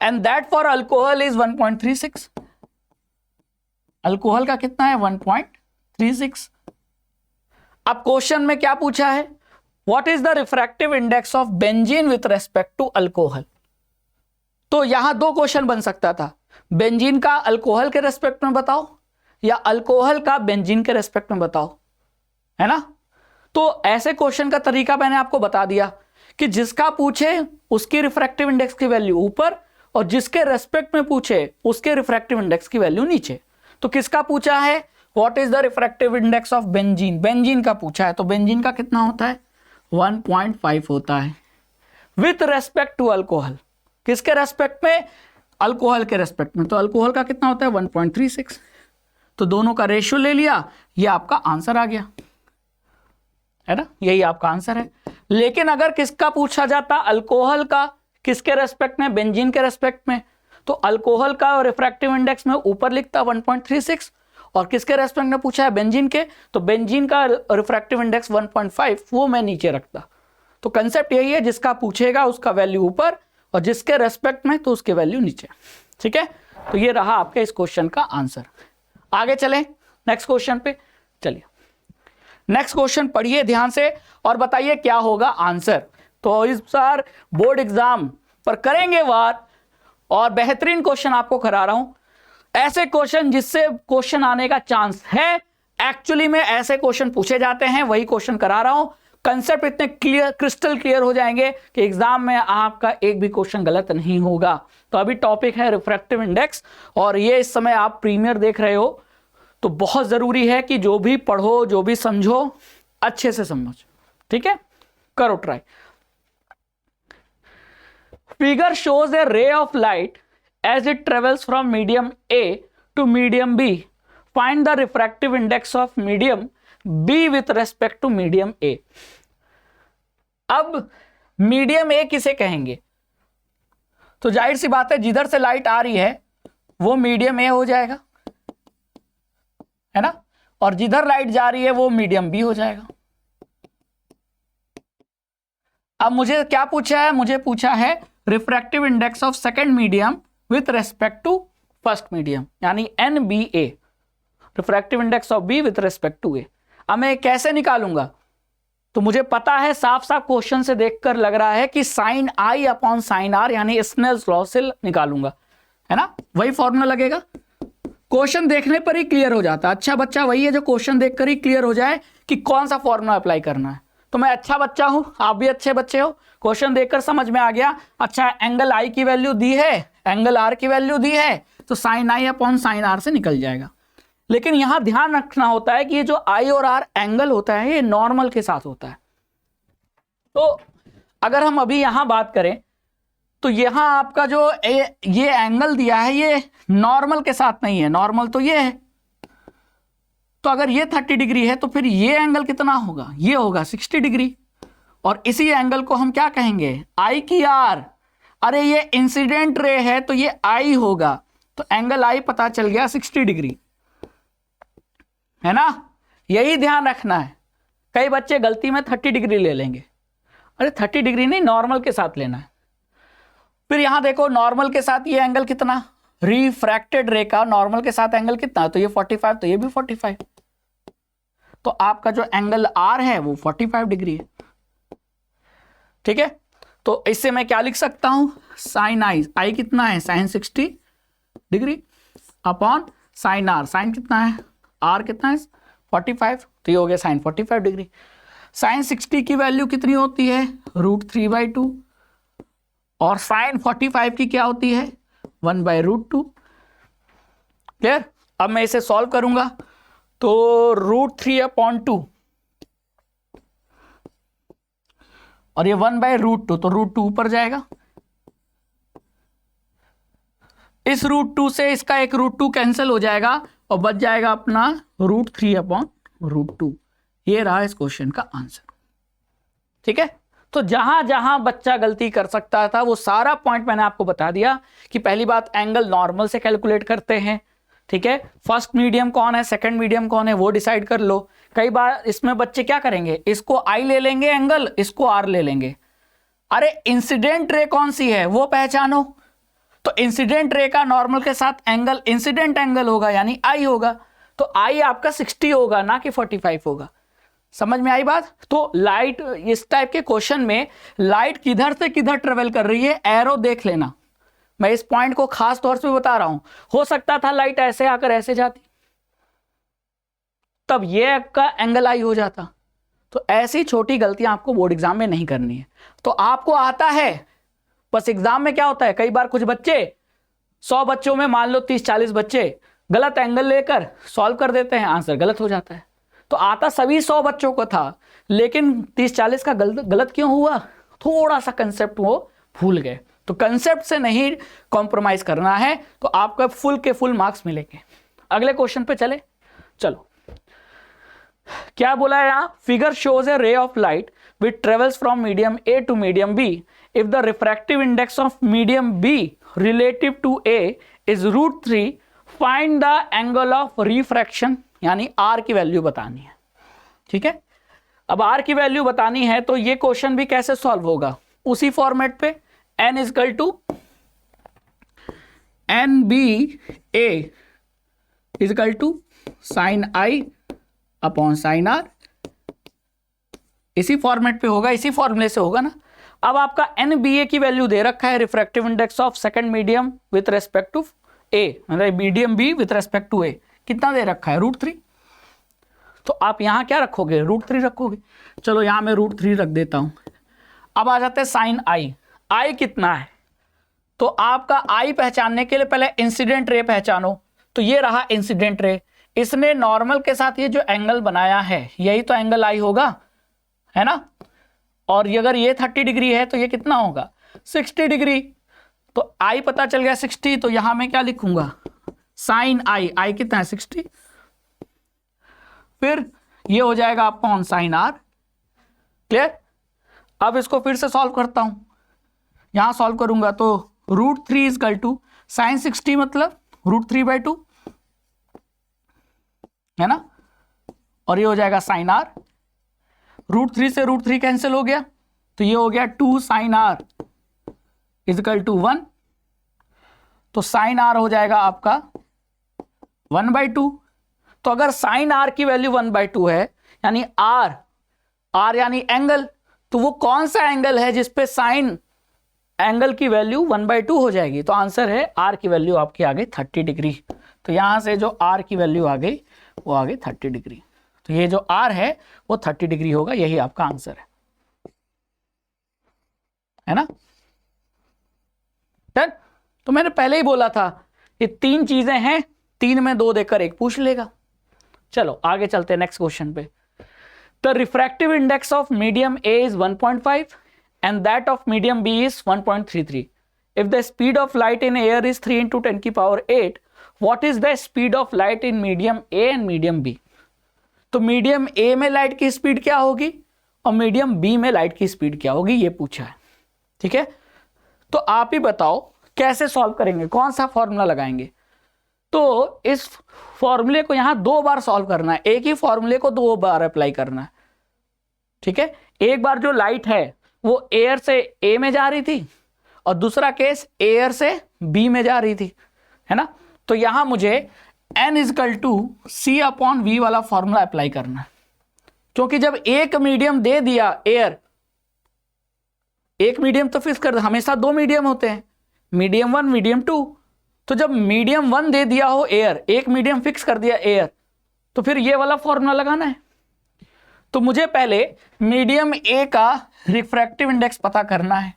and that for alcohol is 1.36। Alcohol का कितना है 1.36। अब क्वेश्चन में क्या पूछा है, what is the refractive index of benzene with respect to alcohol. तो यहां 2 क्वेश्चन बन सकता था, बेंजीन का अल्कोहल के रेस्पेक्ट में बताओ या अल्कोहल का बेंजीन के रेस्पेक्ट में बताओ, है ना। तो ऐसे क्वेश्चन का तरीका मैंने आपको बता दिया कि जिसका पूछे उसकी रिफ्रैक्टिव इंडेक्स की वैल्यू ऊपर और जिसके रेस्पेक्ट में पूछे उसके रिफ्रैक्टिव इंडेक्स की वैल्यू नीचे। तो किसका पूछा है, what is the refractive index of benzene, benzene का पूछा है। तो बेंजीन का कितना होता है 1.5 होता है विथ रेस्पेक्ट टू अल्कोहल, किसके रेस्पेक्ट में, अल्कोहल के रेस्पेक्ट में। तो अल्कोहल का कितना होता है 1.36। तो दोनों का रेशियो ले लिया, ये आपका आंसर आ गया, है ना, यही आपका आंसर है। लेकिन अगर किसका पूछा जाता, अल्कोहल का किसके रेस्पेक्ट में, बेंजीन के रेस्पेक्ट में, तो अल्कोहल का रिफ्रैक्टिव इंडेक्स में ऊपर लिखता 1.36 और किसके रेस्पेक्ट में पूछा है बेंजीन के, तो बेंजीन का रिफ्रैक्टिव इंडेक्स 1.5 वो मैं नीचे रखता। तो कंसेप्ट यही है, जिसका पूछेगा उसका वैल्यू ऊपर और जिसके रेस्पेक्ट में तो उसके वैल्यू नीचे, ठीक है। तो ये रहा आपके इस क्वेश्चन का आंसर। आगे चलें नेक्स्ट क्वेश्चन पे, चलिए नेक्स्ट क्वेश्चन पढ़िए ध्यान से और बताइए क्या होगा आंसर। तो इस बार बोर्ड एग्जाम पर करेंगे वार और बेहतरीन क्वेश्चन आपको करा रहा हूं, ऐसे क्वेश्चन जिससे क्वेश्चन आने का चांस है, एक्चुअली में ऐसे क्वेश्चन पूछे जाते हैं वही क्वेश्चन करा रहा हूं। कंसेप्ट इतने क्लियर, क्रिस्टल क्लियर हो जाएंगे कि एग्जाम में आपका एक भी क्वेश्चन गलत नहीं होगा। तो अभी टॉपिक है रिफ्रैक्टिव इंडेक्स और ये इस समय आप प्रीमियर देख रहे हो, तो बहुत जरूरी है कि जो भी पढ़ो जो भी समझो अच्छे से समझो, ठीक है, करो try. Figure shows a ray of light as it travels from medium A to medium B. Find the refractive index of medium B with respect to medium A. अब मीडियम ए किसे कहेंगे? तो जाहिर सी बात है जिधर से लाइट आ रही है वो मीडियम ए हो जाएगा, है ना, और जिधर लाइट जा रही है वो मीडियम बी हो जाएगा। अब मुझे क्या पूछा है? मुझे पूछा है refractive index of second medium with respect to first medium, यानी NBA, refractive index of B with respect to A. अब मैं कैसे निकालूंगा? तो मुझे पता है, साफ साफ क्वेश्चन से देखकर लग रहा है कि sine I upon sine R, यानी स्नेल्स लॉ से निकालूंगा, है ना, वही फॉर्मूला लगेगा। क्वेश्चन देखने पर ही क्लियर हो जाता है। अच्छा बच्चा वही है जो क्वेश्चन देखकर ही क्लियर हो जाए कि कौन सा फॉर्मूला अप्लाई करना है। तो मैं अच्छा बच्चा हूं, आप भी अच्छे बच्चे हो, क्वेश्चन देखकर समझ में आ गया। अच्छा, एंगल आई की वैल्यू दी है, एंगल आर की वैल्यू दी है, तो sine I upon sine R से निकल जाएगा। लेकिन यहां ध्यान रखना होता है कि ये जो आई और आर एंगल होता है ये नॉर्मल के साथ होता है। तो अगर हम अभी यहां बात करें तो यहां आपका जो ये एंगल दिया है ये नॉर्मल के साथ नहीं है, नॉर्मल तो ये है। तो अगर ये 30 डिग्री है तो फिर ये एंगल कितना होगा? ये होगा 60 डिग्री। और इसी एंगल को हम क्या कहेंगे? आई की आर। अरे ये इंसिडेंट रे है तो ये आई होगा, तो एंगल आई पता चल गया 60 डिग्री, है ना। यही ध्यान रखना है। कई बच्चे गलती में 30 डिग्री ले लेंगे। अरे 30 डिग्री नहीं, नॉर्मल के साथ लेना है। फिर यहां देखो नॉर्मल के साथ ये एंगल कितना, रिफ्रैक्टेड रे का नॉर्मल के साथ एंगल कितना, तो ये 45, तो ये भी 45। तो आपका जो एंगल आर है वो 45 डिग्री है। ठीक है, तो इससे मैं क्या लिख सकता हूं? साइन आई, आई कितना है? Sine 60 degree upon sine R, sine कितना है? आर कितना है? 45, तो ये हो गया साइन 45 डिग्री। साइन 60 की वैल्यू कितनी होती है? √3/2। और साइन 45 की क्या होती है? 1/√2। क्लियर? अब मैं इसे सॉल्व करूंगा तो √3/2 और ये 1/√2, तो √2 ऊपर जाएगा। इस √2 से इसका एक √2 कैंसिल हो जाएगा और बच जाएगा अपना √3/√2। ये रहा इस क्वेश्चन का आंसर। ठीक है, तो जहां जहां बच्चा गलती कर सकता था वो सारा पॉइंट मैंने आपको बता दिया कि पहली बात एंगल नॉर्मल से कैलकुलेट करते हैं। ठीक है, फर्स्ट मीडियम कौन है, सेकंड मीडियम कौन है, वो डिसाइड कर लो। कई बार इसमें बच्चे क्या करेंगे, इसको आई ले लेंगे एंगल, इसको आर ले लेंगे। अरे इंसिडेंट रे कौन सी है वो पहचानो। तो इंसिडेंट रे का नॉर्मल के साथ एंगल इंसिडेंट एंगल होगा, यानी आई होगा। तो आई आपका 60 होगा, ना कि 45 होगा। समझ में आई बात? तो लाइट, इस टाइप के क्वेश्चन में लाइट किधर से किधर ट्रेवल कर रही है एरो देख लेना। मैं इस पॉइंट को खास तौर से बता रहा हूं। हो सकता था लाइट ऐसे आकर ऐसे जाती, तब ये आपका एंगल आई हो जाता। तो ऐसी छोटी गलतियां आपको बोर्ड एग्जाम में नहीं करनी है। तो आपको आता है, बस एग्जाम में क्या होता है, कई बार कुछ बच्चे 100 बच्चों में मान लो 30-40 बच्चे गलत एंगल लेकर सॉल्व कर देते हैं, आंसर गलत हो जाता है। तो आता सभी 100 बच्चों को था, लेकिन 30-40 का गलत क्यों हुआ? थोड़ा सा कंसेप्ट वो भूल गए। तो कंसेप्ट से नहीं कॉम्प्रोमाइज करना है, तो आपका फुल के फुल मार्क्स मिलेंगे। अगले क्वेश्चन पे चले, चलो। क्या बोला है यहां? Figure shows a ray of light which travels from medium A to medium B if the refractive index of medium B relative to A is √3, find the angle of refraction, यानी आर की वैल्यू बतानी है। ठीक है, अब आर की वैल्यू बतानी है तो ये क्वेश्चन भी कैसे सॉल्व होगा? उसी फॉर्मेट पे, n equal to NBA equal to sine I upon sine R. इसी फॉर्मेट पे होगा, इसी फॉर्मूले से होगा ना। अब आपका NBA की वैल्यू दे रखा है, refractive index of second medium with respect to A, मतलब medium B with respect to A कितना दे रखा है? √3। तो आप यहां क्या रखोगे? √3 रखोगे। चलो यहां मैं √3 रख देता हूं। अब आ जाते हैं साइन आई। आई कितना है? तो आपका आई पहचानने के लिए पहले इंसिडेंट रे पहचानो। तो ये रहा इंसिडेंट रे, इसने नॉर्मल के साथ ये जो एंगल बनाया है यही तो एंगल आई होगा, है ना। और अगर ये 30 डिग्री है तो ये कितना होगा? 60 डिग्री। तो आई पता चल गया 60, तो यहां मैं क्या लिखूंगा? साइन आई, आई कितना है? 60। फिर ये हो जाएगा अपॉन साइन आर। क्लियर? अब इसको फिर से सॉल्व करता हूं, यहां सॉल्व करूंगा तो √3 इजकल टू साइन 60 मतलब √3/2 है ना, और ये हो जाएगा साइन r, √3 से √3 कैंसिल हो गया तो ये हो गया 2 साइन r इजकल टू 1, तो साइन r हो जाएगा आपका 1/2। तो अगर साइन r की वैल्यू 1/2 है यानी r यानी एंगल, तो वो कौन सा एंगल है जिसपे साइन एंगल की वैल्यू 1/2 हो जाएगी, तो आंसर है r की वैल्यू आपकी आ गई 30 डिग्री। तो यहां से जो r की वैल्यू आ गई वो आ गई 30 डिग्री, तो ये जो r है वो 30 डिग्री होगा, यही आपका आंसर है ना। डन। तो मैंने पहले ही बोला था ये 3 चीजें हैं, 3 में 2 देकर 1 पूछ लेगा। चलो आगे चलते हैं नेक्स्ट क्वेश्चन पे। The refractive index of medium A is 1.5 and that of medium B is 1.33. If the speed of light in air is 3 into 10 की power 8, what is the speed of light in medium A and medium B? तो मीडियम A में लाइट की स्पीड क्या होगी और मीडियम B में लाइट की स्पीड क्या होगी ये पूछा है, ठीक है। तो आप ही बताओ कैसे सॉल्व करेंगे, कौन सा फॉर्मूला लगाएंगे। तो इस फॉर्मूले को यहां 2 बार सॉल्व करना है, एक ही फॉर्मूले को 2 बार अप्लाई करना है, ठीक है। एक बार जो लाइट है वो एयर से ए में जा रही थी और दूसरा केस एयर से बी में जा रही थी, है ना। तो यहां मुझे n इजकल टू C/V वाला फॉर्मूला अप्लाई करना है, क्योंकि जब एक मीडियम दे दिया एयर, एक मीडियम तो फिक्स कर, हमेशा 2 मीडियम होते हैं, मीडियम 1 मीडियम 2, तो जब मीडियम 1 दे दिया हो एयर, एक मीडियम फिक्स कर दिया एयर, तो फिर ये वाला फॉर्मूला लगाना है। तो मुझे पहले मीडियम ए का रिफ्रैक्टिव इंडेक्स पता करना है।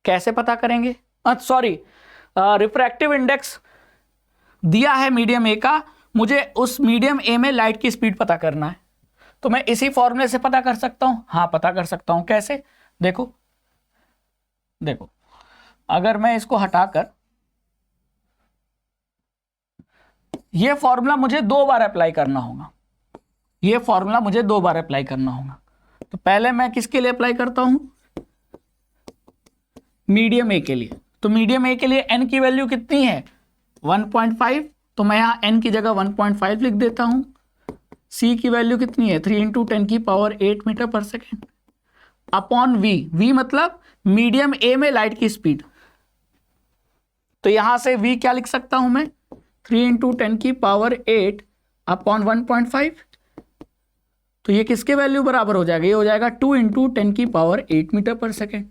कैसे पता करेंगे, सॉरी रिफ्रैक्टिव इंडेक्स दिया है मीडियम ए का, मुझे उस मीडियम ए में लाइट की स्पीड पता करना है। तो मैं इसी फॉर्मूले से पता कर सकता हूं, हाँ पता कर सकता हूं। कैसे, देखो अगर मैं इसको हटाकर, ये फॉर्मूला मुझे 2 बार अप्लाई करना होगा, ये फॉर्मूला मुझे 2 बार अप्लाई करना होगा। तो पहले मैं किसके लिए अप्लाई करता हूं, मीडियम ए के लिए। तो मीडियम ए के लिए n की वैल्यू कितनी है 1.5, तो मैं यहां n की जगह 1.5 लिख देता हूं। c की वैल्यू कितनी है 3 × 10⁸ मीटर पर सेकेंड अपॉन v मतलब मीडियम ए में लाइट की स्पीड। तो यहां से v क्या लिख सकता हूं मैं 3 × 10⁸ अपॉन 1.5, तो ये किसके वैल्यू बराबर हो जाएगा, ये हो जाएगा 2 × 10⁸ मीटर पर सेकेंड।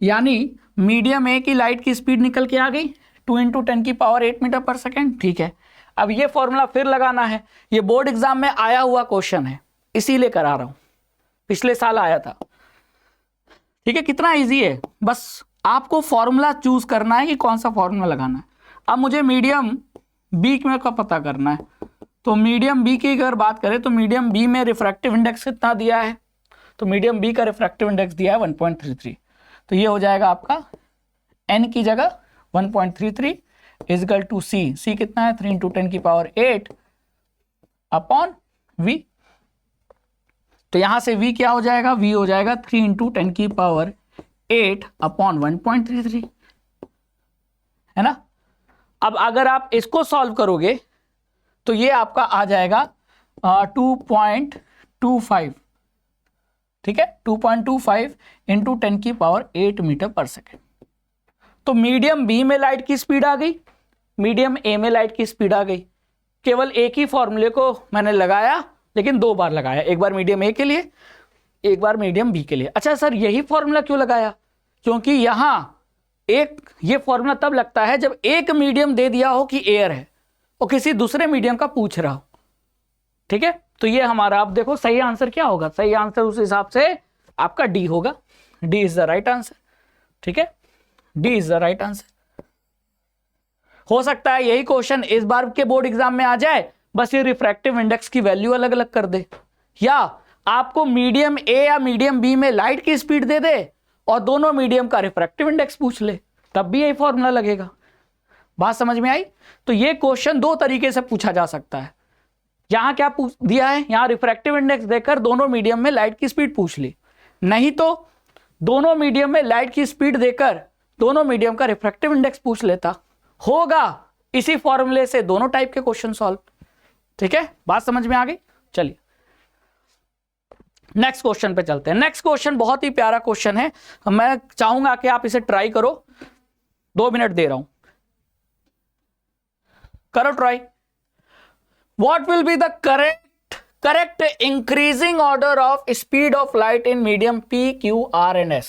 यानी मीडियम ए की लाइट की स्पीड निकल के आ गई 2 × 10⁸ मीटर पर सेकेंड, ठीक है। अब ये फॉर्मूला फिर लगाना है, ये बोर्ड एग्जाम में आया हुआ क्वेश्चन है इसीलिए करा रहा हूं, पिछले साल आया था, ठीक है। कितना इजी है, बस आपको फॉर्मूला चूज करना है कि कौन सा फॉर्मूला लगाना है। अब मुझे मीडियम बी में का पता करना है, तो मीडियम बी की अगर बात करें तो मीडियम बी में रिफ्रैक्टिव इंडेक्स कितना दिया है, तो मीडियम बी का रिफ्रैक्टिव इंडेक्स दिया है 1.33, तो ये हो जाएगा आपका n की जगह 1.33 इजकल टू c कितना है 3 × 10⁸ अपॉन v। तो यहां से v क्या हो जाएगा, v हो जाएगा 3 × 10⁸ अपॉन 1.33, है ना। अब अगर आप इसको सॉल्व करोगे तो ये आपका आ जाएगा 2.25, ठीक है, 2.25 × 10⁸ मीटर पर सेकेंड। तो मीडियम बी में लाइट की स्पीड आ गई, मीडियम ए में लाइट की स्पीड आ गई। केवल एक ही फॉर्मूले को मैंने लगाया, लेकिन 2 बार लगाया, एक बार मीडियम ए के लिए, एक बार मीडियम बी के लिए। अच्छा सर यही फॉर्मूला क्यों लगाया, क्योंकि यहां ये फॉर्मूला तब लगता है जब एक मीडियम दे दिया हो कि एयर है और किसी दूसरे मीडियम का पूछ रहा हो, ठीक है। तो ये हमारा, आप देखो सही आंसर क्या होगा, सही आंसर उस हिसाब से आपका डी होगा, D is the right answer, ठीक है, D is the right answer. हो सकता है यही क्वेश्चन इस बार के बोर्ड एग्जाम में आ जाए, बस ये रिफ्रैक्टिव इंडेक्स की वैल्यू अलग अलग कर दे, या आपको मीडियम ए या मीडियम बी में लाइट की स्पीड दे दे और दोनों मीडियम का रिफ्रैक्टिव इंडेक्स पूछ ले, तब भी यही फॉर्मूला लगेगा। बात समझ में आई। तो ये क्वेश्चन 2 तरीके से पूछा जा सकता है। यहां क्या दिया है, यहां रिफ्रैक्टिव इंडेक्स देकर दोनों मीडियम में लाइट की स्पीड पूछ ली, नहीं तो दोनों मीडियम में लाइट की स्पीड देकर दोनों मीडियम का रिफ्रैक्टिव इंडेक्स पूछ लेता। होगा इसी फॉर्मूले से दोनों टाइप के क्वेश्चन सॉल्व। ठीक है, बात समझ में आ गई। चलिए नेक्स्ट क्वेश्चन पे चलते हैं। नेक्स्ट क्वेश्चन बहुत ही प्यारा क्वेश्चन है, मैं चाहूंगा कि आप इसे ट्राई करो। 2 मिनट दे रहा हूं, करो try. What will be the correct increasing order of speed of light in medium P, Q, R and S।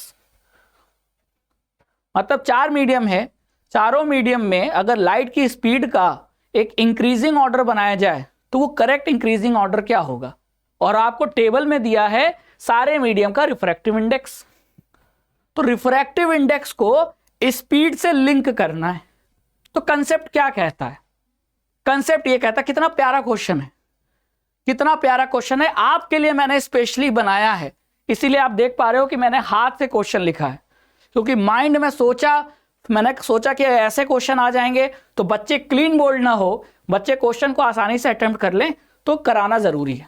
मतलब 4 मीडियम है, चारों मीडियम में अगर लाइट की स्पीड का एक इंक्रीजिंग ऑर्डर बनाया जाए तो वो करेक्ट इंक्रीजिंग ऑर्डर क्या होगा। और आपको टेबल में दिया है सारे मीडियम का रिफ्रैक्टिव इंडेक्स। तो रिफ्रैक्टिव इंडेक्स को स्पीड से लिंक करना है। तो कंसेप्ट क्या कहता है, कंसेप्ट ये कहता है, कितना प्यारा क्वेश्चन है, कितना प्यारा क्वेश्चन है। आपके लिए मैंने स्पेशली बनाया है, इसीलिए आप देख पा रहे हो कि मैंने हाथ से क्वेश्चन लिखा है, क्योंकि माइंड में मैंने सोचा कि ऐसे क्वेश्चन आ जाएंगे तो बच्चे क्लीन बोल्ड ना हो, बच्चे क्वेश्चन को आसानी से अटेम्प्ट कर लें, तो कराना जरूरी है।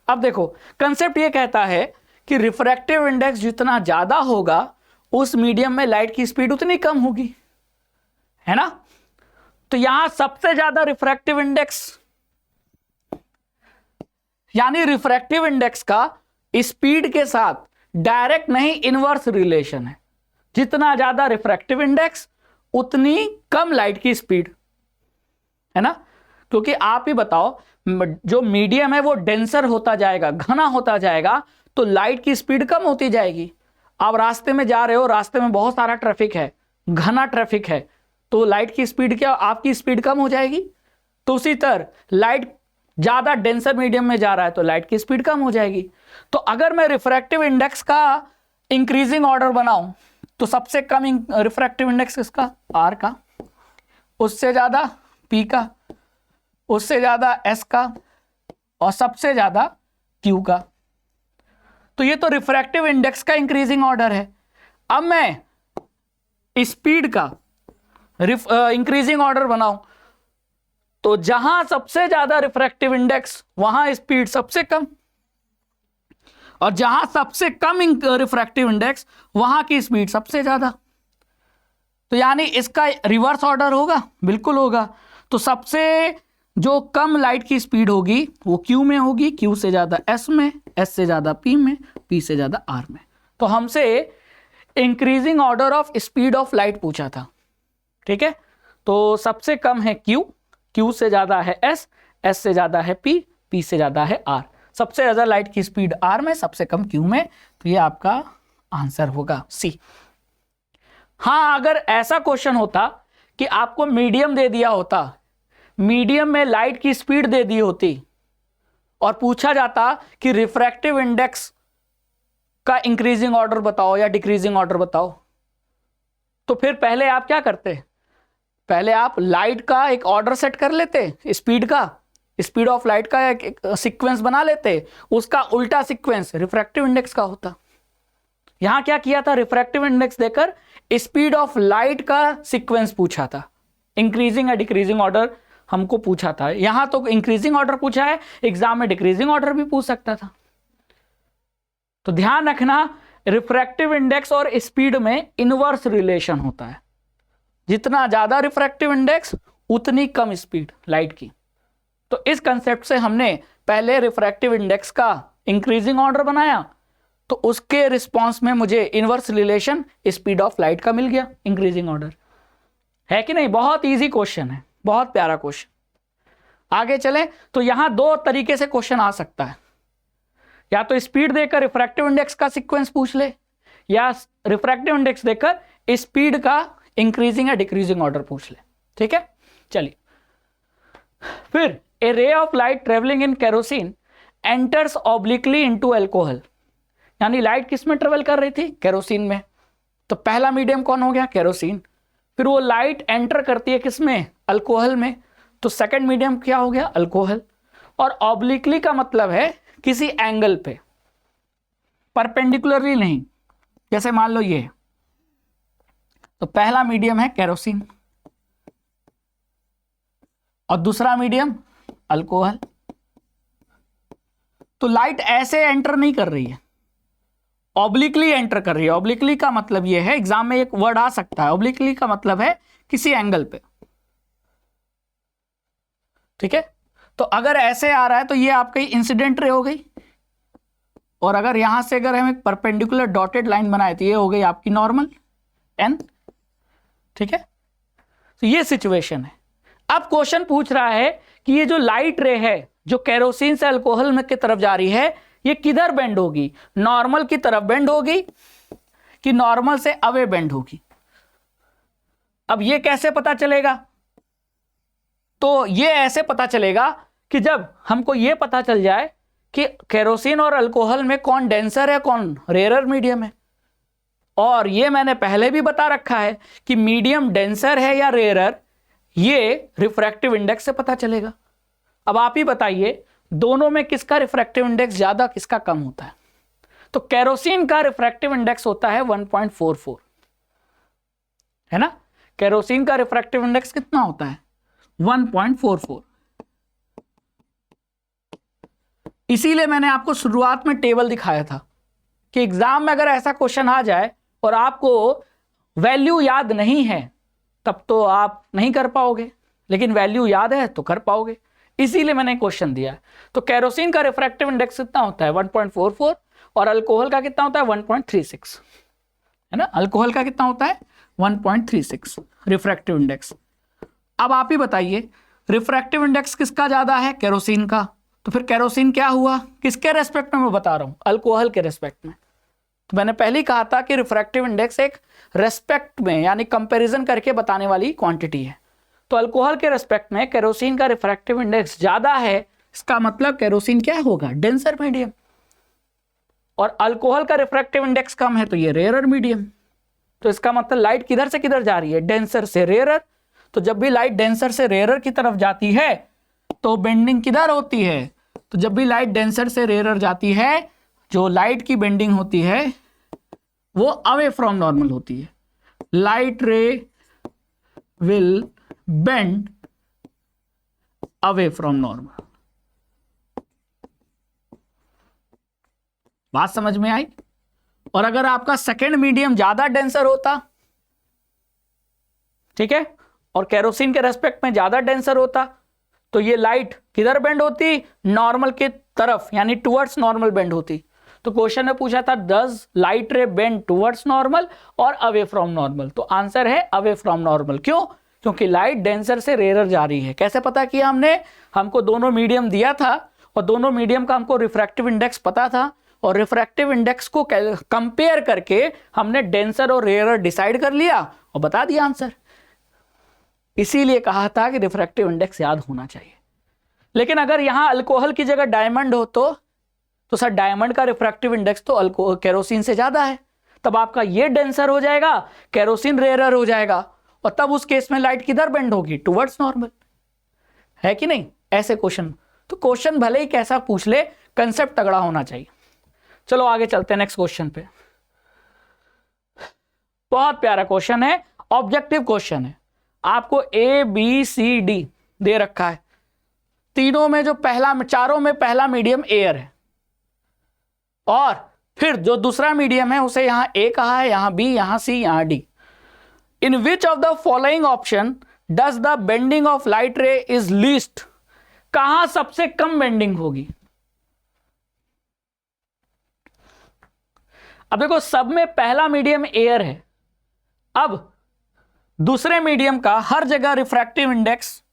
अब देखो कंसेप्ट ये कहता है कि रिफ्रैक्टिव इंडेक्स जितना ज्यादा होगा उस मीडियम में लाइट की स्पीड उतनी कम होगी, है ना। तो यहां सबसे ज्यादा रिफ्रैक्टिव इंडेक्स, यानी रिफ्रैक्टिव इंडेक्स का स्पीड के साथ डायरेक्ट नहीं इनवर्स रिलेशन है। जितना ज्यादा रिफ्रैक्टिव इंडेक्स उतनी कम लाइट की स्पीड, है ना। क्योंकि आप ही बताओ, जो मीडियम है वो डेंसर होता जाएगा, घना होता जाएगा, तो लाइट की स्पीड कम होती जाएगी। आप रास्ते में जा रहे हो, रास्ते में बहुत सारा ट्रैफिक है, घना ट्रैफिक है, तो लाइट की स्पीड क्या, आपकी स्पीड कम हो जाएगी। तो उसी तरह लाइट ज्यादा डेंसर मीडियम में जा रहा है तो लाइट की स्पीड कम हो जाएगी। तो अगर मैं रिफ्रैक्टिव इंडेक्स का इंक्रीजिंग ऑर्डर बनाऊं तो सबसे कम रिफ्रैक्टिव इंडेक्स किसका, R का, उससे ज्यादा P का, उससे ज्यादा S का, और सबसे ज्यादा Q का। तो ये तो रिफ्रैक्टिव इंडेक्स का इंक्रीजिंग ऑर्डर है। अब मैं स्पीड का इंक्रीजिंग ऑर्डर बनाऊं तो जहां सबसे ज्यादा रिफ्रैक्टिव इंडेक्स वहां स्पीड सबसे कम, और जहां सबसे कम रिफ्रैक्टिव इंडेक्स वहां की स्पीड सबसे ज्यादा। तो यानी इसका रिवर्स ऑर्डर होगा, बिल्कुल होगा। तो सबसे जो कम लाइट की स्पीड होगी वो Q में होगी, Q से ज्यादा S में, S से ज्यादा P में, P से ज्यादा R में। तो हमसे increasing order of speed of light पूछा था, ठीक है। तो सबसे कम है Q, Q से ज्यादा है S, S से ज्यादा है P, P से ज्यादा है R। सबसे ज्यादा लाइट की स्पीड R में, सबसे कम Q में। तो ये आपका आंसर होगा C। हाँ, अगर ऐसा क्वेश्चन होता कि आपको मीडियम दे दिया होता, मीडियम में लाइट की स्पीड दे दी होती और पूछा जाता कि रिफ्रैक्टिव इंडेक्स का इंक्रीजिंग ऑर्डर बताओ या डिक्रीजिंग ऑर्डर बताओ, तो फिर पहले आप क्या करते, पहले आप लाइट का एक ऑर्डर सेट कर लेते, स्पीड का, स्पीड ऑफ लाइट का एक सीक्वेंस बना लेते, उसका उल्टा सीक्वेंस रिफ्रैक्टिव इंडेक्स का होता। यहां क्या किया था, रिफ्रैक्टिव इंडेक्स देकर स्पीड ऑफ लाइट का सीक्वेंस पूछा था, इंक्रीजिंग या डिक्रीजिंग ऑर्डर हमको पूछा था। यहां तो इंक्रीजिंग ऑर्डर पूछा है, एग्जाम में डिक्रीजिंग ऑर्डर भी पूछ सकता था। तो ध्यान रखना, रिफ्रैक्टिव इंडेक्स और स्पीड में इनवर्स रिलेशन होता है। जितना ज्यादा रिफ्रैक्टिव इंडेक्स उतनी कम स्पीड लाइट की। तो इस कंसेप्ट से हमने पहले रिफ्रैक्टिव इंडेक्स का इंक्रीजिंग ऑर्डर बनाया, तो उसके रिस्पॉन्स में मुझे inverse relation speed of light का मिल गया, इंक्रीजिंग ऑर्डर। है कि नहीं, बहुत इजी क्वेश्चन है, बहुत प्यारा क्वेश्चन। आगे चलें तो यहां 2 तरीके से क्वेश्चन आ सकता है, या तो स्पीड देकर रिफ्रैक्टिव इंडेक्स का सीक्वेंस पूछ ले, या रिफ्रैक्टिव इंडेक्स देकर स्पीड का इंक्रीजिंग या डिक्रीजिंग ऑर्डर पूछ ले। ठीक है, चलिए फिर a ray of light travelling in kerosene enters obliquely into alcohol. यानी लाइट किस में ट्रेवल कर रही थी, केरोसिन में। तो पहला मीडियम कौन हो गया, केरोसिन। फिर वो लाइट एंटर करती है किस में, अल्कोहल में। तो सेकंड मीडियम क्या हो गया, अल्कोहल। और ऑब्लिकली का मतलब है किसी एंगल पे, परपेंडिकुलरली नहीं। जैसे मान लो ये, तो पहला मीडियम है केरोसिन और दूसरा मीडियम अल्कोहल। तो लाइट ऐसे एंटर नहीं कर रही है ऑब्लिकली एंटर कर रही है। ऑब्लिकली का मतलब ये है, एग्जाम में एक वर्ड आ सकता है, ऑब्लिकली का मतलब है किसी एंगल पे, ठीक है। तो अगर ऐसे आ रहा है तो ये आपकी इंसिडेंट रे हो गई, और अगर यहां से अगर हम एक परपेंडिकुलर डॉटेड लाइन बनाए तो ये हो गई आपकी नॉर्मल एन, ठीक है। तो ये सिचुएशन है। अब क्वेश्चन पूछ रहा है कि ये जो लाइट रे है जो केरोसिन से अल्कोहल में की तरफ जा रही है, ये किधर बेंड होगी, नॉर्मल की तरफ बेंड होगी कि नॉर्मल से अवे बेंड होगी। अब ये कैसे पता चलेगा, तो ये ऐसे पता चलेगा कि जब हमको ये पता चल जाए कि केरोसिन और अल्कोहल में कौन डेंसर है कौन रेयरर मीडियम है। और ये मैंने पहले भी बता रखा है कि मीडियम डेंसर है या रेयरर, ये रिफ्रैक्टिव इंडेक्स से पता चलेगा। अब आप ही बताइए दोनों में किसका रिफ्रैक्टिव इंडेक्स ज्यादा किसका कम होता है। तो केरोसिन का रिफ्रैक्टिव इंडेक्स होता है 1.44, है ना। केरोसिन का रिफ्रैक्टिव इंडेक्स कितना होता है 1.44। इसीलिए मैंने आपको शुरुआत में टेबल दिखाया था कि एग्जाम में अगर ऐसा क्वेश्चन आ जाए और आपको वैल्यू याद नहीं है तब तो आप नहीं कर पाओगे, लेकिन वैल्यू याद है तो कर पाओगे, इसीलिए मैंने क्वेश्चन दिया है। तो केरोसिन का रिफ्रैक्टिव इंडेक्स कितना होता है 1.44 और अल्कोहल का कितना होता है 1.36, है ना। अल्कोहल का कितना होता है 1.36 रिफ्रैक्टिव इंडेक्स। अब आप ही बताइए रिफ्रैक्टिव इंडेक्स किसका ज्यादा है, केरोसिन का। तो फिर केरोसिन क्या हुआ, किसके रेस्पेक्ट में मैं बता रहा हूं, अल्कोहल के रेस्पेक्ट में। तो मैंने पहले ही कहा था कि रिफ्रैक्टिव इंडेक्स एक रेस्पेक्ट में यानी कंपैरिजन करके बताने वाली क्वांटिटी है। तो अल्कोहल के रेस्पेक्ट में केरोसिन का रिफ्रैक्टिव इंडेक्स ज्यादा है, इसका मतलब केरोसिन क्या होगा, डेंसर मीडियम। और अल्कोहल का रिफ्रैक्टिव इंडेक्स कम है तो ये रेयरर मीडियम। तो इसका मतलब लाइट किधर से किधर जा रही है, डेंसर से रेयरर। तो जब भी लाइट डेंसर से रेयरर की तरफ जाती है तो बेंडिंग किधर होती है, तो जब भी लाइट डेंसर से रेयरर जाती है, जो लाइट की बेंडिंग होती है वो अवे फ्रॉम नॉर्मल होती है। लाइट रे will bend away from normal. बात समझ में आई। और अगर आपका सेकेंड मीडियम ज्यादा डेंसर होता, ठीक है, और केरोसिन के रेस्पेक्ट में ज्यादा डेंसर होता, तो ये लाइट किधर बेंड होती, नॉर्मल की तरफ यानी टुवर्ड्स नॉर्मल बेंड होती। तो क्वेश्चन में पूछा था डज लाइट रे बेंड टुवर्ड्स नॉर्मल और अवे फ्रॉम नॉर्मल, तो आंसर है अवे फ्रॉम नॉर्मल। क्यों, क्योंकि लाइट डेंसर से रेयरर जा रही है। कैसे पता किया हमने, हमको दोनों मीडियम दिया था और दोनों मीडियम का हमको रिफ्रैक्टिव इंडेक्स पता था, और रिफ्रैक्टिव इंडेक्स को कंपेयर करके हमने डेंसर और रेयरर डिसाइड कर लिया और बता दिया आंसर। इसीलिए कहा था कि रिफ्रैक्टिव इंडेक्स याद होना चाहिए। लेकिन अगर यहां अल्कोहल की जगह डायमंड हो तो सर डायमंड का रिफ्रैक्टिव इंडेक्स तो केरोसिन से ज्यादा है, तब आपका ये डेंसर हो जाएगा, केरोसिन रेयरर हो जाएगा, और तब उस केस में लाइट किधर बेंड होगी, टुवर्ड्स नॉर्मल, है कि नहीं। ऐसे क्वेश्चन, तो क्वेश्चन भले ही कैसा पूछ ले, कंसेप्ट तगड़ा होना चाहिए। चलो आगे चलते हैं नेक्स्ट क्वेश्चन पे। बहुत प्यारा क्वेश्चन है, ऑब्जेक्टिव क्वेश्चन है। आपको ए बी सी डी दे रखा है, तीनों में जो पहला, चारों में पहला मीडियम एयर है, और फिर जो दूसरा मीडियम है उसे यहां ए कहा है, यहां बी, यहां सी, यहां D. In which of the following option does the bending of light रे इज लीस्ट, कहां सबसे कम बेंडिंग होगी। अब देखो सब में पहला मीडियम एयर है, अब दूसरे मीडियम का हर जगह रिफ्रैक्टिव इंडेक्स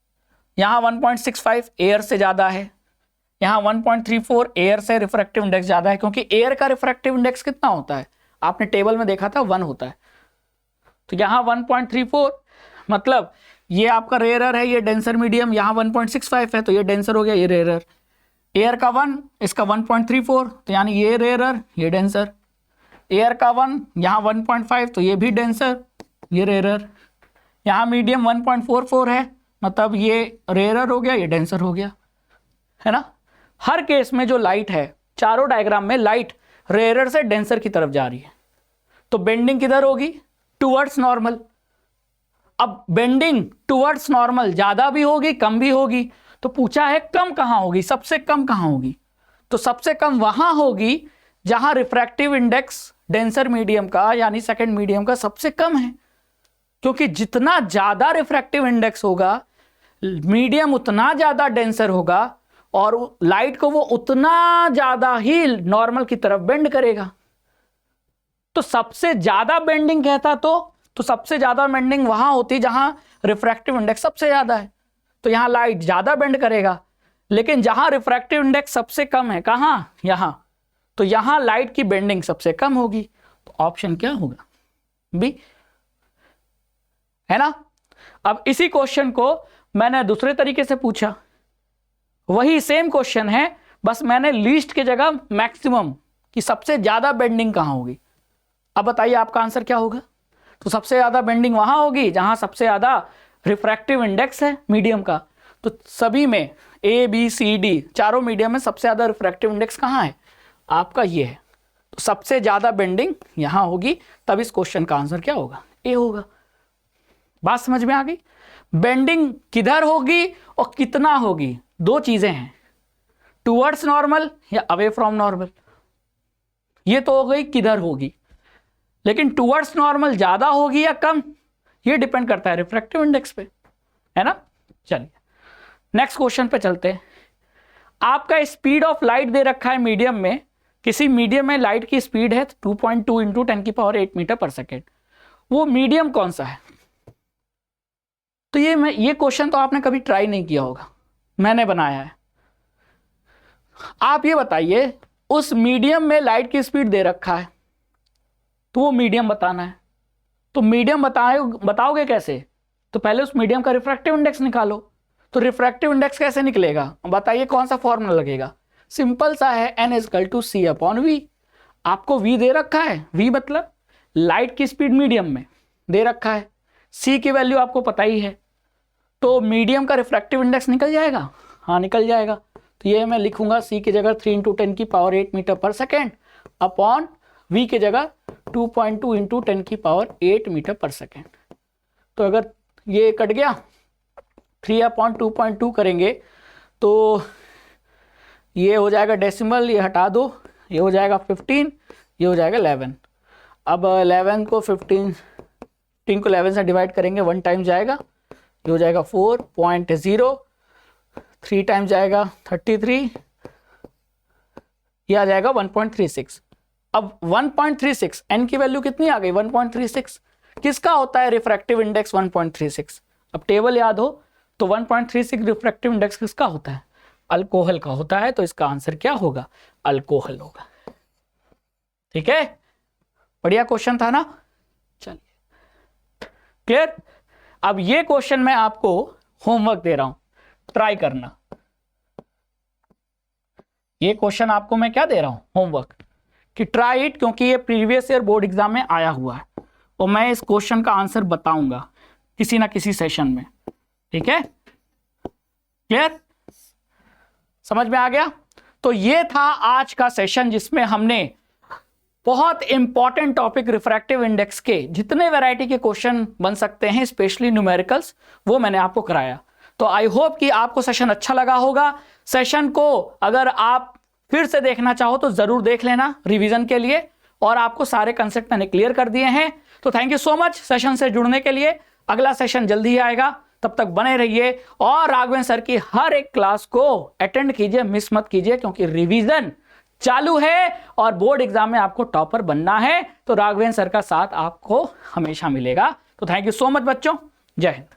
यहां 1.65 एयर से ज्यादा है, यहां 1.34 एयर से रिफ्रैक्टिव इंडेक्स ज्यादा है, क्योंकि एयर का रिफ्रैक्टिव इंडेक्स कितना होता है, आपने टेबल में देखा था 1 होता है। तो यहां 1.34 मतलब ये आपका रेयरर है, ये डेंसर मीडियम, यहां 1.65 है तो ये डेंसर हो गया, ये रेयरर। एयर का 1, इसका 1.34, तो यानी ये रेयरर, ये डेंसर। एयर का 1, यहां 1.5 तो ये भी डेंसर, ये रेयरर। यहां मीडियम 1.44 है, मतलब ये रेयरर हो गया, ये डेंसर हो गया, है ना। हर केस में जो लाइट है, चारों डायग्राम में लाइट रेयरर से डेंसर की तरफ जा रही है, तो बेंडिंग किधर होगी, टुवर्ड्स नॉर्मल। अब बेंडिंग टुवर्ड्स नॉर्मल ज्यादा भी होगी कम भी होगी, तो पूछा है कम कहां होगी, सबसे कम कहां होगी। तो सबसे कम वहां होगी जहां रिफ्रैक्टिव इंडेक्स डेंसर मीडियम का यानी सेकंड मीडियम का सबसे कम है, क्योंकि जितना ज्यादा रिफ्रैक्टिव इंडेक्स होगा मीडियम उतना ज्यादा डेंसर होगा और लाइट को वो उतना ज्यादा ही नॉर्मल की तरफ बेंड करेगा। तो सबसे ज्यादा बेंडिंग कहता तो सबसे ज्यादा बेंडिंग वहां होती जहां रिफ्रैक्टिव इंडेक्स सबसे ज्यादा है, तो यहां लाइट ज्यादा बेंड करेगा। लेकिन जहां रिफ्रैक्टिव इंडेक्स सबसे कम है, कहां, यहां, तो यहां लाइट की बेंडिंग सबसे कम होगी। तो ऑप्शन क्या होगा, बी, है ना। अब इसी क्वेश्चन को मैंने दूसरे तरीके से पूछा, वही सेम क्वेश्चन है, बस मैंने लीस्ट की जगह मैक्सिमम कि सबसे ज्यादा बेंडिंग कहां होगी। अब बताइए आपका आंसर क्या होगा। तो सबसे ज्यादा बेंडिंग वहां होगी जहां सबसे ज्यादा रिफ्रैक्टिव इंडेक्स है मीडियम का। तो सभी में ए बी सी डी चारों मीडियम में सबसे ज्यादा रिफ्रैक्टिव इंडेक्स कहां है, आपका ये है। तो सबसे ज्यादा बेंडिंग यहां होगी, तब इस क्वेश्चन का आंसर क्या होगा, ए होगा। बात समझ में आ गई। बेंडिंग किधर होगी और कितना होगी, दो चीजें हैं, टुवर्ड्स नॉर्मल या अवे फ्रॉम नॉर्मल। ये तो हो गई किधर होगी, लेकिन टुवर्ड्स नॉर्मल ज्यादा होगी या कम, ये डिपेंड करता है रिफ्रैक्टिव इंडेक्स पे, है ना। चलिए नेक्स्ट क्वेश्चन पे चलते हैं। आपका स्पीड ऑफ लाइट दे रखा है मीडियम में, किसी मीडियम में लाइट की स्पीड है 2.2 इंटू 10⁸ मीटर पर सेकेंड। वो मीडियम कौन सा है। तो ये क्वेश्चन तो आपने कभी ट्राई नहीं किया होगा, मैंने बनाया है। आप ये बताइए, उस मीडियम में लाइट की स्पीड दे रखा है, तो वो मीडियम बताना है। तो मीडियम बताओगे कैसे, तो पहले उस मीडियम का रिफ्रैक्टिव इंडेक्स निकालो। तो रिफ्रैक्टिव इंडेक्स कैसे निकलेगा, बताइए कौन सा फॉर्मूला लगेगा। सिंपल सा है, n=c/v। आपको v दे रखा है, v मतलब लाइट की स्पीड मीडियम में दे रखा है, c की वैल्यू आपको पता ही है, तो मीडियम का रिफ्रैक्टिव इंडेक्स निकल जाएगा, हाँ निकल जाएगा। तो ये मैं लिखूंगा c की जगह 3 × 10⁸ मीटर पर सेकेंड अपॉन v की जगह 2.2 इंटू 10⁸ मीटर पर सेकेंड। तो अगर ये कट गया, 3/2.2 करेंगे तो ये हो जाएगा डेसिमल, ये हटा दो, ये हो जाएगा 15, ये हो जाएगा 11। अब 11 को 15 को 11 से डिवाइड करेंगे, 1 टाइम जाएगा, ये हो जाएगा 4.0, 3 टाइम जाएगा 33, ये आ जाएगा 1.36। अब 1.36 n की वैल्यू कितनी आ गई, 1.36। किसका होता है रिफ्रैक्टिव इंडेक्स 1.36। अब टेबल याद हो तो 1.36 रिफ्रैक्टिव इंडेक्स किसका होता है, अल्कोहल का होता है। तो इसका आंसर क्या होगा, अल्कोहल होगा। ठीक है, बढ़िया क्वेश्चन था ना। चलिए क्लियर। अब ये क्वेश्चन मैं आपको होमवर्क दे रहा हूं, ट्राई करना। ये क्वेश्चन आपको मैं क्या दे रहा हूं, होमवर्क, कि ट्राई इट, क्योंकि ये प्रीवियस ईयर बोर्ड एग्जाम में आया हुआ है और मैं इस क्वेश्चन का आंसर बताऊंगा किसी ना किसी सेशन में। ठीक है, क्लियर, समझ में आ गया। तो ये था आज का सेशन, जिसमें हमने बहुत इंपॉर्टेंट टॉपिक रिफ्रैक्टिव इंडेक्स के जितने वैरायटी के क्वेश्चन बन सकते हैं, स्पेशली न्यूमेरिकल्स, वो मैंने आपको कराया। तो आई होप कि आपको सेशन अच्छा लगा होगा। सेशन को अगर आप फिर से देखना चाहो तो जरूर देख लेना रिवीजन के लिए, और आपको सारे कंसेप्ट मैंने क्लियर कर दिए हैं। तो thank you so much session से जुड़ने के लिए। अगला सेशन जल्दी ही आएगा, तब तक बने रहिए और राघवेंद्र सर की हर एक क्लास को अटेंड कीजिए, मिस मत कीजिए, क्योंकि रिवीजन चालू है और बोर्ड एग्जाम में आपको टॉपर बनना है। तो राघवेंद्र सर का साथ आपको हमेशा मिलेगा। तो थैंक यू सो मच बच्चों, जय हिंद।